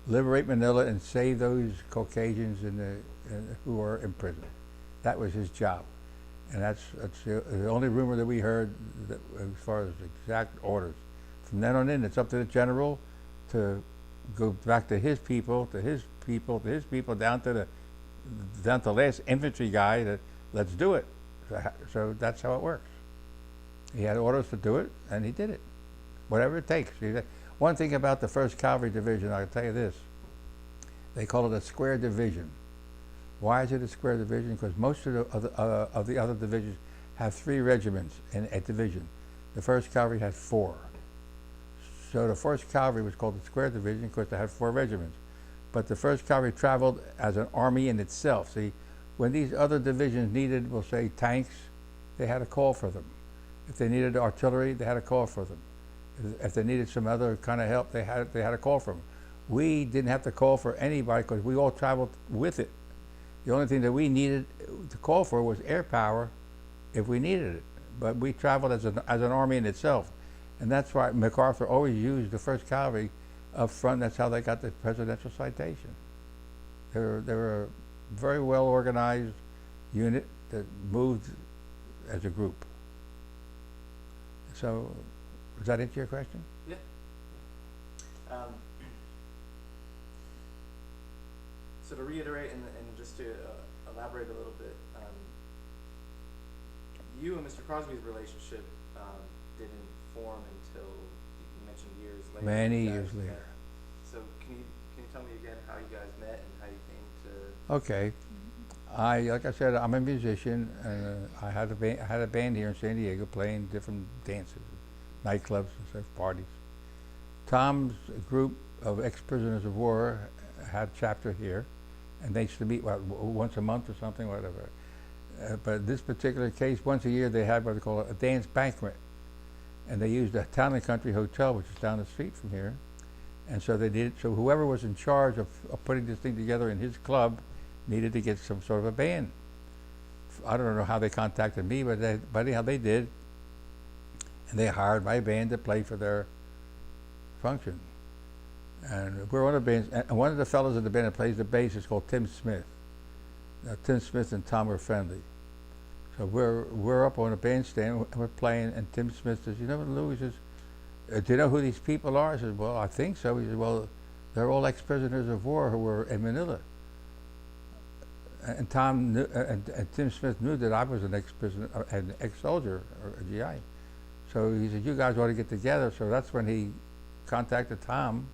S2: liberate Manila, and save those Caucasians who are in prison. That was his job. And that's the only rumor that we heard as far as exact orders. From then on in, it's up to the general to go back to his people, down to the last infantry guy that let's do it. So that's how it works. He had orders to do it, and he did it, whatever it takes. One thing about the 1st Cavalry Division, I'll tell you this: they call it a square division. Why is it a square division? Because most of the other divisions have 3 regiments in a division. The 1st Cavalry had 4. So the 1st Cavalry was called the square division because they had 4 regiments. But the 1st Cavalry traveled as an army in itself. See, when these other divisions needed, we'll say, tanks, they had a call for them. If they needed artillery, they had a call for them. If they needed some other kind of help, they had a call for them. We didn't have to call for anybody because we all traveled with it. The only thing that we needed to call for was air power if we needed it. But we traveled as an army in itself. And that's why MacArthur always used the 1st Cavalry up front. That's how they got the presidential citation. They were a very well organized unit that moved as a group. So, does that answer your question?
S1: Yeah. So to reiterate and just to elaborate a little bit, you and Mr. Crosby's relationship didn't form until you mentioned years later.
S2: Many years later.
S1: So can you tell me again how you guys met and how you came to?
S2: Okay. Like I said, I'm a musician, and I had a band here in San Diego playing different dances, nightclubs and such parties. Tom's group of ex-prisoners of war had a chapter here, and they used to meet once a month or something, whatever. But this particular case, once a year they had what they call a dance banquet, and they used a Town and Country Hotel, which is down the street from here. And so they did. So whoever was in charge of putting this thing together in his club needed to get some sort of a band. I don't know how they contacted me, but anyhow they did, and they hired my band to play for their function. And we're one of the bands, and one of the fellows in the band that plays the bass is called Tim Smith. Now, Tim Smith and Tom are friendly. So we're up on a bandstand and we're playing, and Tim Smith says, "You know what, Lou?" He says, "Do you know who these people are?" I said, "Well, I think so." He said, "Well, they're all ex-prisoners of war who were in Manila." And Tom knew, and Tim Smith knew that I was an ex-prisoner, an ex-soldier, or a GI. So he said, "You guys ought to get together." So that's when he contacted Tom,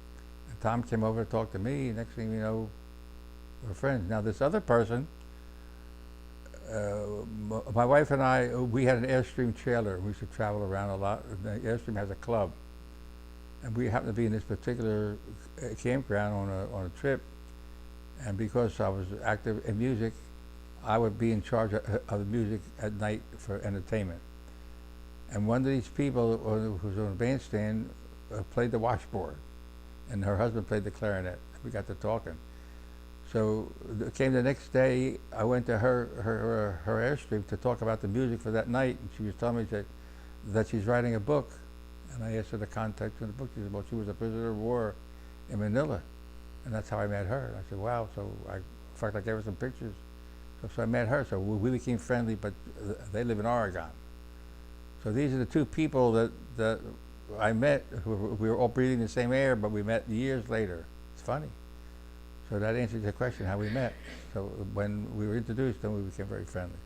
S2: and Tom came over to talk to me. Next thing you know, we're friends. Now this other person, my wife and I, we had an Airstream trailer. We used to travel around a lot. The Airstream has a club, and we happened to be in this particular campground on a trip. And because I was active in music, I would be in charge of the music at night for entertainment. And one of these people who was on a bandstand played the washboard, and her husband played the clarinet. We got to talking. So it came the next day, I went to her Airstream to talk about the music for that night, and she was telling me that she's writing a book. And I asked her the context of the book. She said, "Well, she was a prisoner of war in Manila." And that's how I met her. And I said, "Wow." So in fact, I gave her some pictures. So I met her. So we became friendly, but they live in Oregon. So these are the two people that I met. We were all breathing the same air, but we met years later. It's funny. So that answers your question, how we met. So when we were introduced, then we became very friendly.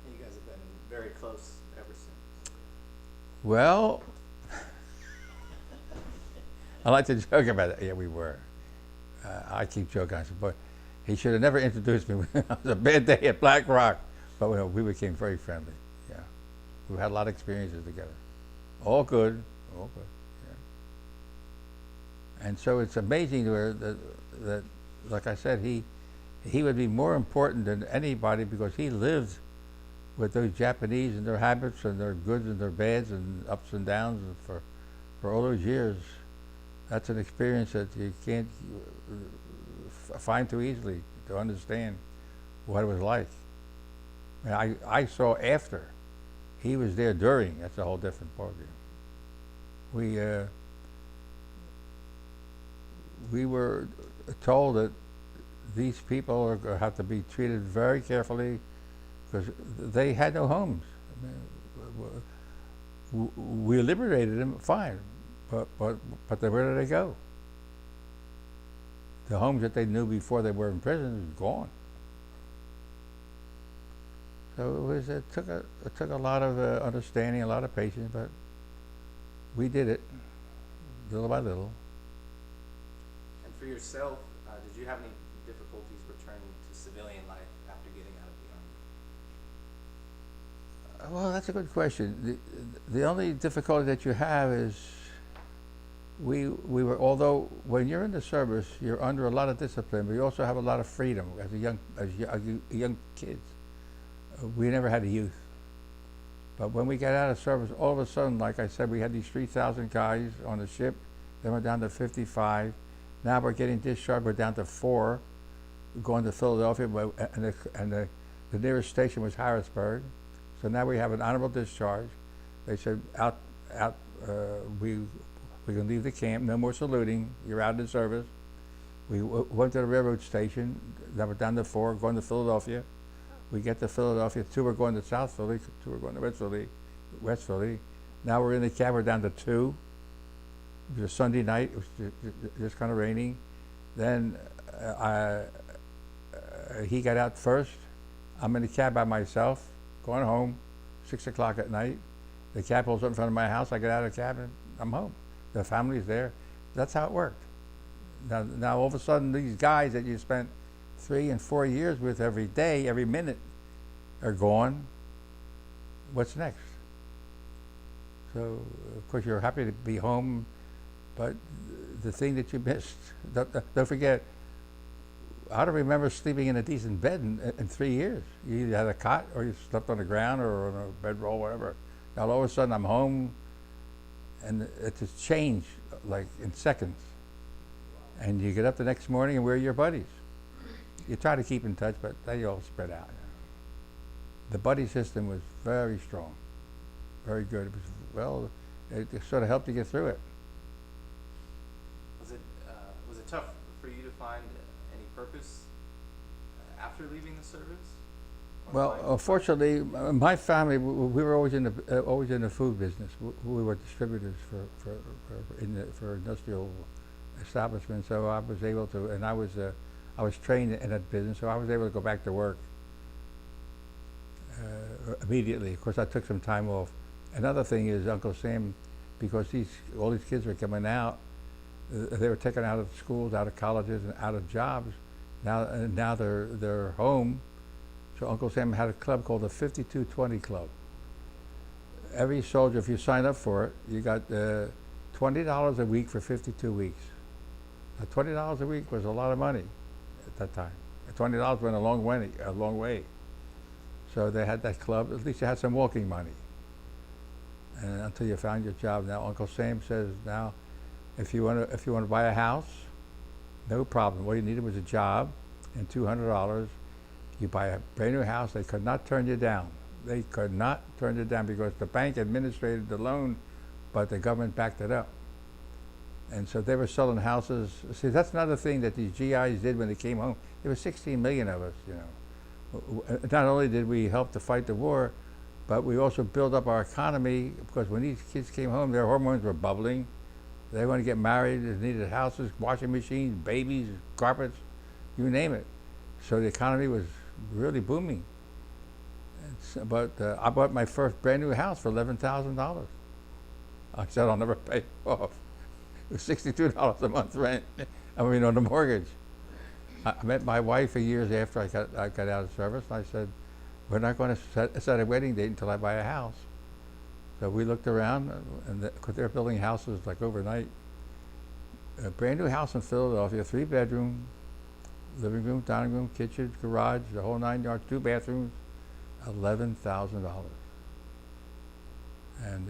S1: And you guys have been very close ever since.
S2: Well, I like to joke about it. Yeah, we were. I keep joking. I said, "Boy, he should have never introduced me. It was a bad day at Black Rock." But we became very friendly. Yeah, we had a lot of experiences together. All good. All good. Yeah. And so it's amazing to her that, like I said, he would be more important than anybody because he lived with those Japanese and their habits and their goods and their bads and ups and downs and for all those years. That's an experience that you can't find too easily to understand what it was like. I mean, I saw after. He was there during. That's a whole different ballgame. We were told that these people have to be treated very carefully because they had no homes. I mean, we liberated them, fine, but where did they go? The homes that they knew before they were in prison was gone. So it took a lot of understanding, a lot of patience, but we did it little by little.
S1: And for yourself, did you have any difficulties returning to civilian civilian life after getting out of the Army?
S2: Well, that's a good question. The only difficulty that you have is we were, although when you're in the service, you're under a lot of discipline, but you also have a lot of freedom as a young kids. We never had a youth. But when we got out of service, all of a sudden, like I said, we had these 3,000 guys on the ship. Then we're down to 55. Now we're getting discharged. We're down to 4. We're going to Philadelphia, and the nearest station was Harrisburg. So now we have an honorable discharge. They said, we can leave the camp. No more saluting. You're out of the service. We went to the railroad station. Then we're down to 4, going to Philadelphia. We get to Philadelphia. 2 were going to South Philly. 2 were going to West Philly. Now we're in the cab. We're down to 2. It was a Sunday night. It was just kind of raining. Then he got out first. I'm in the cab by myself, going home, 6 o'clock at night. The cab pulls up in front of my house. I get out of the cab and I'm home. The family's there. That's how it worked. Now all of a sudden, these guys that you spent 3 and 4 years with every day, every minute, are gone. What's next? So, of course, you're happy to be home, but the thing that you missed, don't forget, I don't remember sleeping in a decent bed in 3 years. You either had a cot or you slept on the ground or on a bedroll, whatever. Now all of a sudden I'm home, and it's a change like in seconds. And you get up the next morning and we're your buddies. You try to keep in touch, but they all spread out. The buddy system was very strong, very good. It was, well, it sort of helped you get through it.
S1: Was it tough for you to find any purpose after leaving the service?
S2: Well, fortunately, my family, we were always in the food business. We were distributors for industrial establishments. So I was able to, and I was trained in that business, so I was able to go back to work immediately. Of course, I took some time off. Another thing is Uncle Sam, because all these kids were coming out, they were taken out of schools, out of colleges, and out of jobs. Now they're home. So Uncle Sam had a club called the 5220 Club. Every soldier, if you sign up for it, you got $20 a week for 52 weeks. Now, $20 a week was a lot of money at that time. $20 went a long way. So they had that club. At least you had some walking money. And until you found your job. Now Uncle Sam says, now, if you want to buy a house, no problem. All you needed was a job and $200. You buy a brand new house. They could not turn you down. They could not turn you down because the bank administrated the loan, but the government backed it up. And so they were selling houses. See, that's another thing that these GIs did when they came home. There were 16 million of us, you know. Not only did we help to fight the war, but we also built up our economy, because when these kids came home, their hormones were bubbling. They wanted to get married, they needed houses, washing machines, babies, carpets, you name it. So the economy was really booming. But I bought my first brand new house for $11,000. I said, I'll never pay it off. It was $62 a month rent, on the mortgage. I met my wife a years after I got out of service, and I said, we're not going to set a wedding date until I buy a house. So we looked around, and because they're building houses like overnight. A brand new house in Philadelphia, 3-bedroom, living room, dining room, kitchen, garage, the whole 9 yards, 2 bathrooms, $11,000. And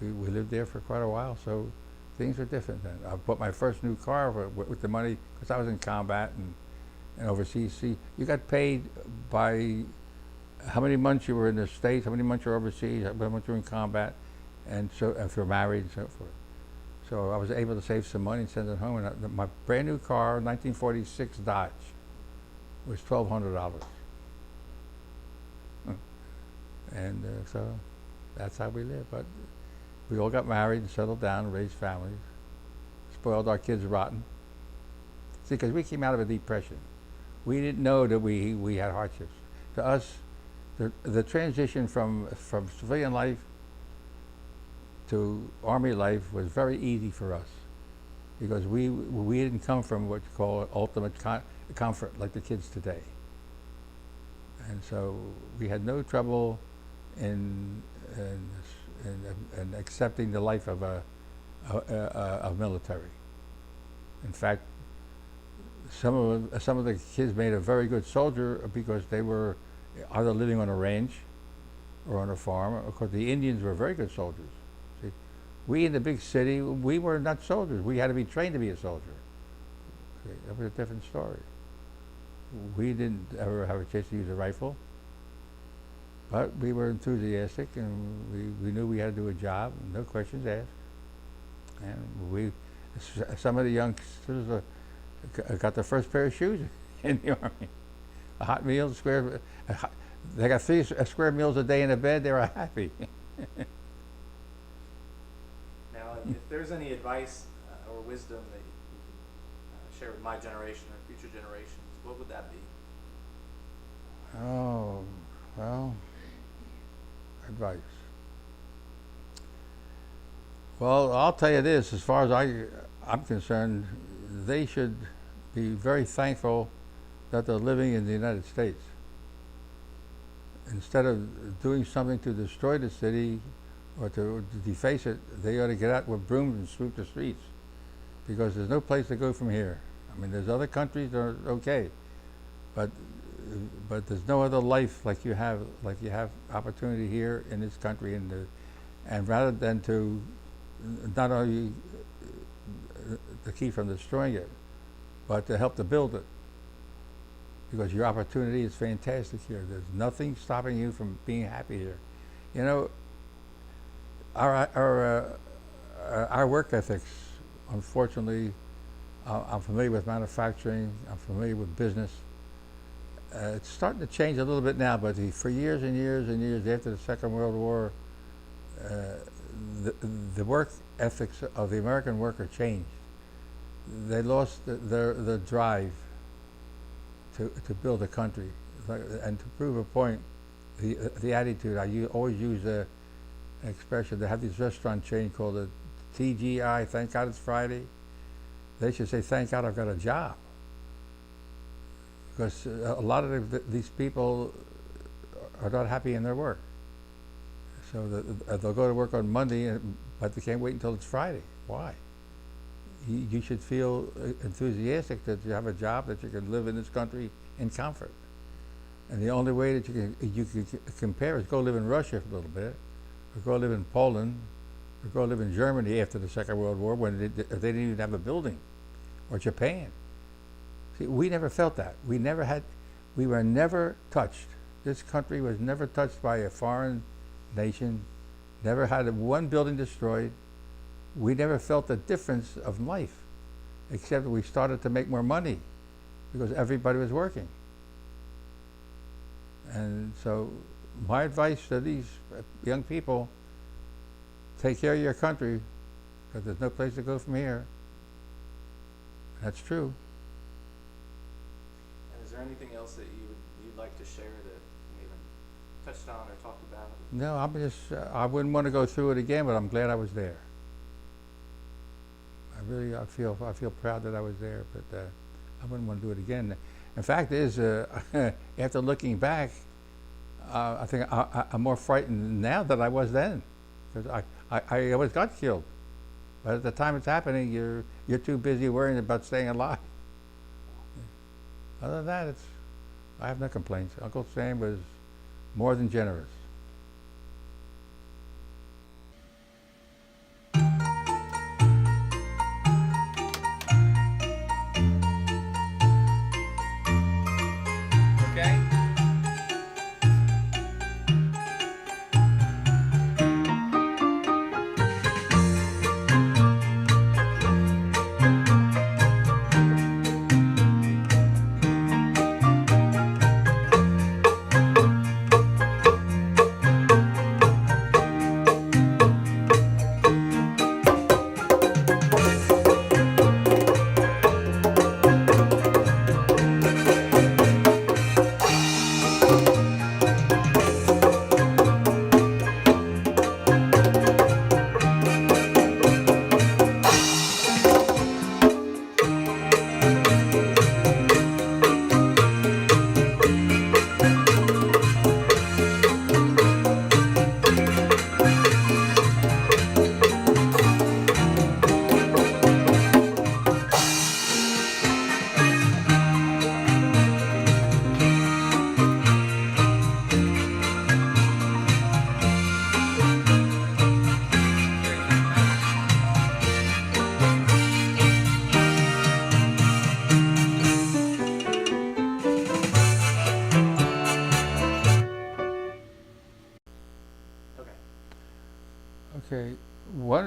S2: we lived there for quite a while, so things were different then. I bought my first new car with the money, because I was in combat and overseas. See, you got paid by how many months you were in the States, how many months you were overseas, how many months you were in combat, and so if you're married and so forth. So I was able to save some money and send it home. And my brand new car, 1946 Dodge, was $1,200. And so that's how we lived. But we all got married and settled down and raised families. Spoiled our kids rotten. See, because we came out of a depression. We didn't know that we had hardships. To us, the transition from civilian life to Army life was very easy for us, because we didn't come from what you call ultimate comfort like the kids today. And so we had no trouble in, in, in accepting the life of a military. In fact, some of the kids made a very good soldier because they were either living on a range or on a farm. Of course, the Indians were very good soldiers. See, we in the big city, we were not soldiers. We had to be trained to be a soldier. See, that was a different story. We didn't ever have a chance to use a rifle, but we were enthusiastic and we knew we had to do a job, no questions asked. And some of the youngsters got their first pair of shoes in the Army. A hot meal, they got 3 square meals a day in a bed, they were happy.
S1: Now, if there's any advice or wisdom that you can share with my generation or future generations, what would that be?
S2: Oh, well, advice. Well, I'll tell you this, as far as I'm concerned, they should be very thankful that they're living in the United States. Instead of doing something to destroy the city or to deface it, they ought to get out with brooms and sweep the streets, because there's no place to go from here. I mean, there's other countries that are okay, but there's no other life like you have opportunity here in this country, and rather than to not only to keep from destroying it, but to help to build it. Because your opportunity is fantastic here. There's nothing stopping you from being happy here. You know, our work ethics, unfortunately, I'm familiar with manufacturing, I'm familiar with business. It's starting to change a little bit now, but for years and years and years after the Second World War, the work ethics of the American worker changed. They lost their drive to build a country. And to prove a point, the attitude, always use an expression. They have this restaurant chain called the TGI, thank God it's Friday. They should say, thank God I've got a job. Because a lot of these people are not happy in their work. So they'll go to work on Monday, but they can't wait until it's Friday. Why? You should feel enthusiastic that you have a job, that you can live in this country in comfort. And the only way that you can compare is go live in Russia for a little bit, or go live in Poland, or go live in Germany after the Second World War when they didn't even have a building, or Japan. See, we never felt that. We were never touched. This country was never touched by a foreign nation, never had one building destroyed. We never felt the difference of life, except that we started to make more money because everybody was working. And so my advice to these young people, take care of your country, because there's no place to go from here. That's true.
S1: And is there anything else that you'd like to share that we haven't touched on or talked about?
S2: No, I wouldn't want to go through it again, but I'm glad I was there. I feel proud that I was there, but I wouldn't want to do it again. In fact, after looking back, I think I'm more frightened now than I was then, because I always got killed. But at the time it's happening, you're too busy worrying about staying alive. Other than that, I have no complaints. Uncle Sam was more than generous.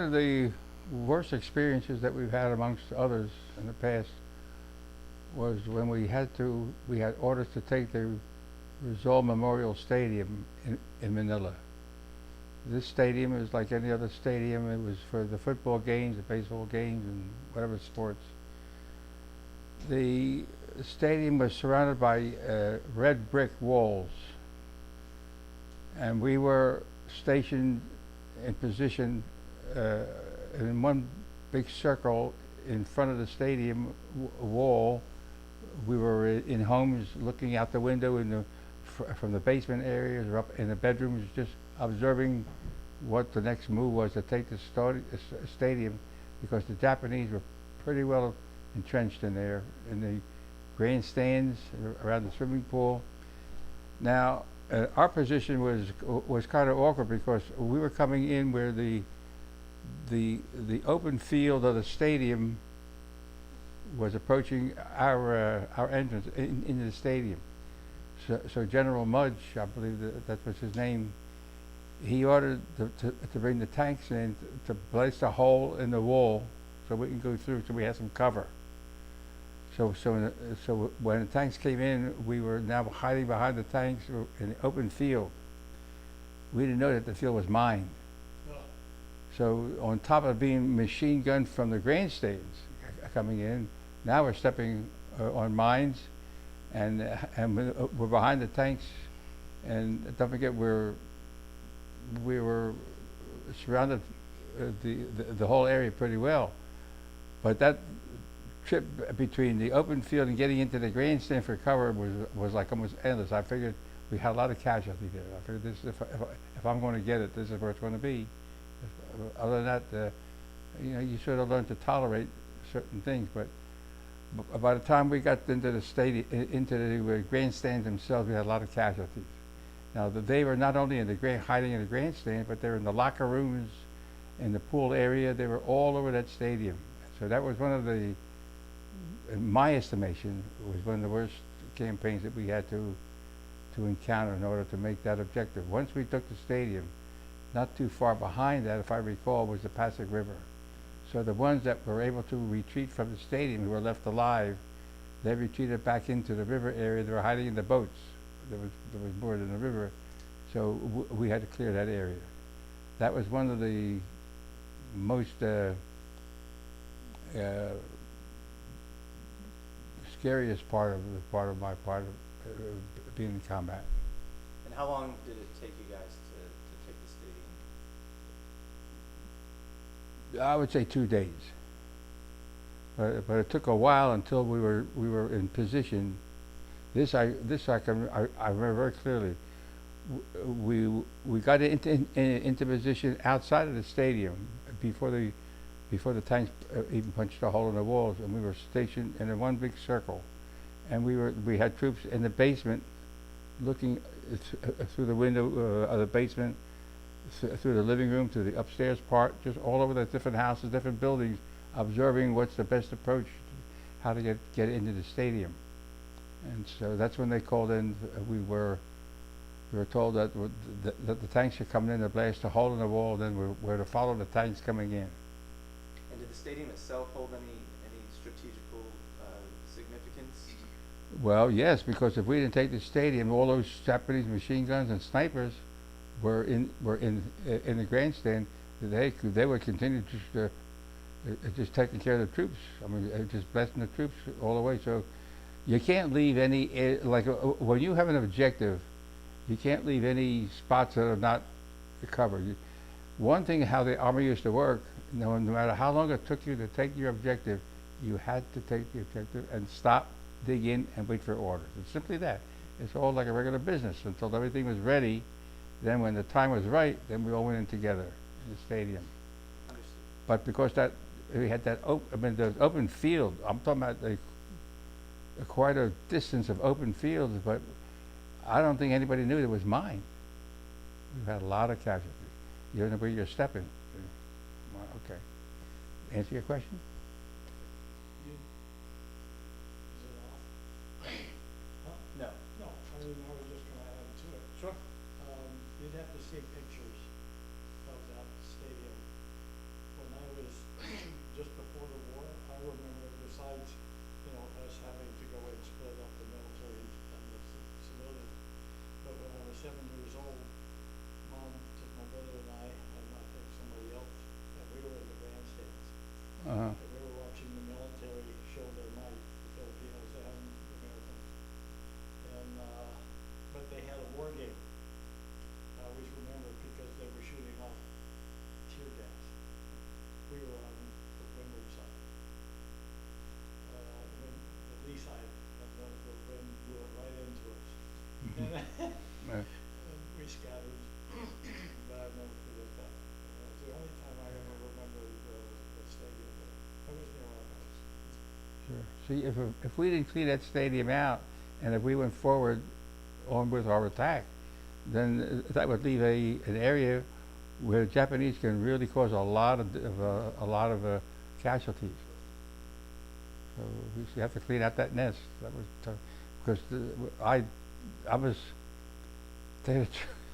S2: of the worst experiences that we've had amongst others in the past was when we had orders to take the Rizal Memorial Stadium in Manila. This stadium is like any other stadium. It was for the football games, the baseball games, and whatever sports. The stadium was surrounded by red brick walls, and we were stationed in position in one big circle in front of the stadium wall. We were in homes looking out the window from the basement areas or up in the bedrooms, just observing what the next move was to take the stadium, because the Japanese were pretty well entrenched in there, in the grandstands around the swimming pool. Now, our position was kind of awkward because we were coming in where the open field of the stadium was approaching our entrance into the stadium. So General Mudge, I believe that was his name, he ordered to bring the tanks in to place a hole in the wall so we can go through, so we had some cover. So when the tanks came in, we were now hiding behind the tanks in the open field. We didn't know that the field was mined.
S3: No.
S2: So on top of being machine gunned from the grandstands coming in, now we're stepping on mines, and we're behind the tanks. And don't forget, we were surrounded the whole area pretty well. But that trip between the open field and getting into the grandstand for cover was like almost endless. I figured we had a lot of casualty there. I figured this, if I'm going to get it, this is where it's going to be. Other than that, you sort of learn to tolerate certain things. But by the time we got into the stadium, into the grandstands themselves, we had a lot of casualties. Now, they were not only hiding in the grandstand, but they were in the locker rooms, in the pool area. They were all over that stadium. So that was one of the, in my estimation, was one of the worst campaigns that we had to encounter in order to make that objective. Once we took the stadium, not too far behind that, if I recall, was the Pasig River. So the ones that were able to retreat from the stadium, who were left alive, they retreated back into the river area. They were hiding in the boats. There was more than the river, so we had to clear that area. That was one of the most scariest part of my being in combat.
S1: And how long did it take you guys to take the stadium?
S2: I would say 2 days, but it took a while until we were in position. This I remember very clearly. We got into position outside of the stadium before the tanks even punched a hole in the walls, and we were stationed in one big circle, and we had troops in the basement looking through the window of the basement, through the living room, to the upstairs part, just all over the different houses, different buildings, observing what's the best approach, how to get into the stadium. And so that's when they called in. We were told that the tanks are coming in to blast a hole in the wall. Then we're to follow the tanks coming in.
S1: And did the stadium itself hold any strategical significance?
S2: Well, yes, because if we didn't take the stadium, all those Japanese machine guns and snipers were in the grandstand. They would continue just taking care of the troops. I mean, just blasting the troops all the way. So you can't leave any, when you have an objective, you can't leave any spots that are not covered. One thing, how the Army used to work, no matter how long it took you to take your objective, you had to take the objective and stop, dig in, and wait for orders. It's simply that. It's all like a regular business until everything was ready. Then when the time was right, then we all went in together in the stadium.
S1: Understood.
S2: But because we had that the open field, I'm talking about quite a distance of open fields, but I don't think anybody knew it was mine. We've had a lot of casualties. You don't know where you're stepping. Well, okay. Answer your question?
S3: Is it off? Huh?
S1: No.
S3: No, I was just trying to add to it. Sure. You'd have to see pictures of that stadium
S2: See, if we didn't clean that stadium out, and if we went forward on with our attack, then that would leave an area where the Japanese can really cause a lot of casualties. So we have to clean out that nest. That was tough because I was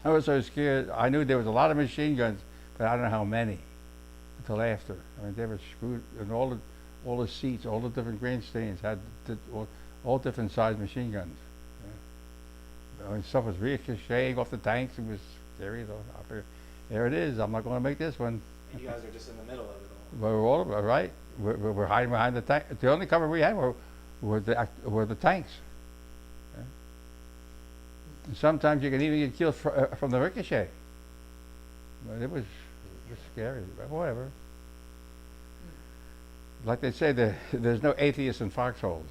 S2: I was so scared. I knew there was a lot of machine guns, but I don't know how many until after. I mean, they were screwed, and all the seats, all the different grandstands had all different sized machine guns. Yeah. I mean, stuff was ricocheting off the tanks. It was scary though. I figured, there it is. I'm not going to make this one.
S1: And you guys are just in the middle of it all.
S2: We're all right. We're hiding behind the tank. The only cover we had were the tanks. Yeah. And sometimes you can even get killed from the ricochet. But it was scary. But whatever. Like they say, there's no atheists in foxholes.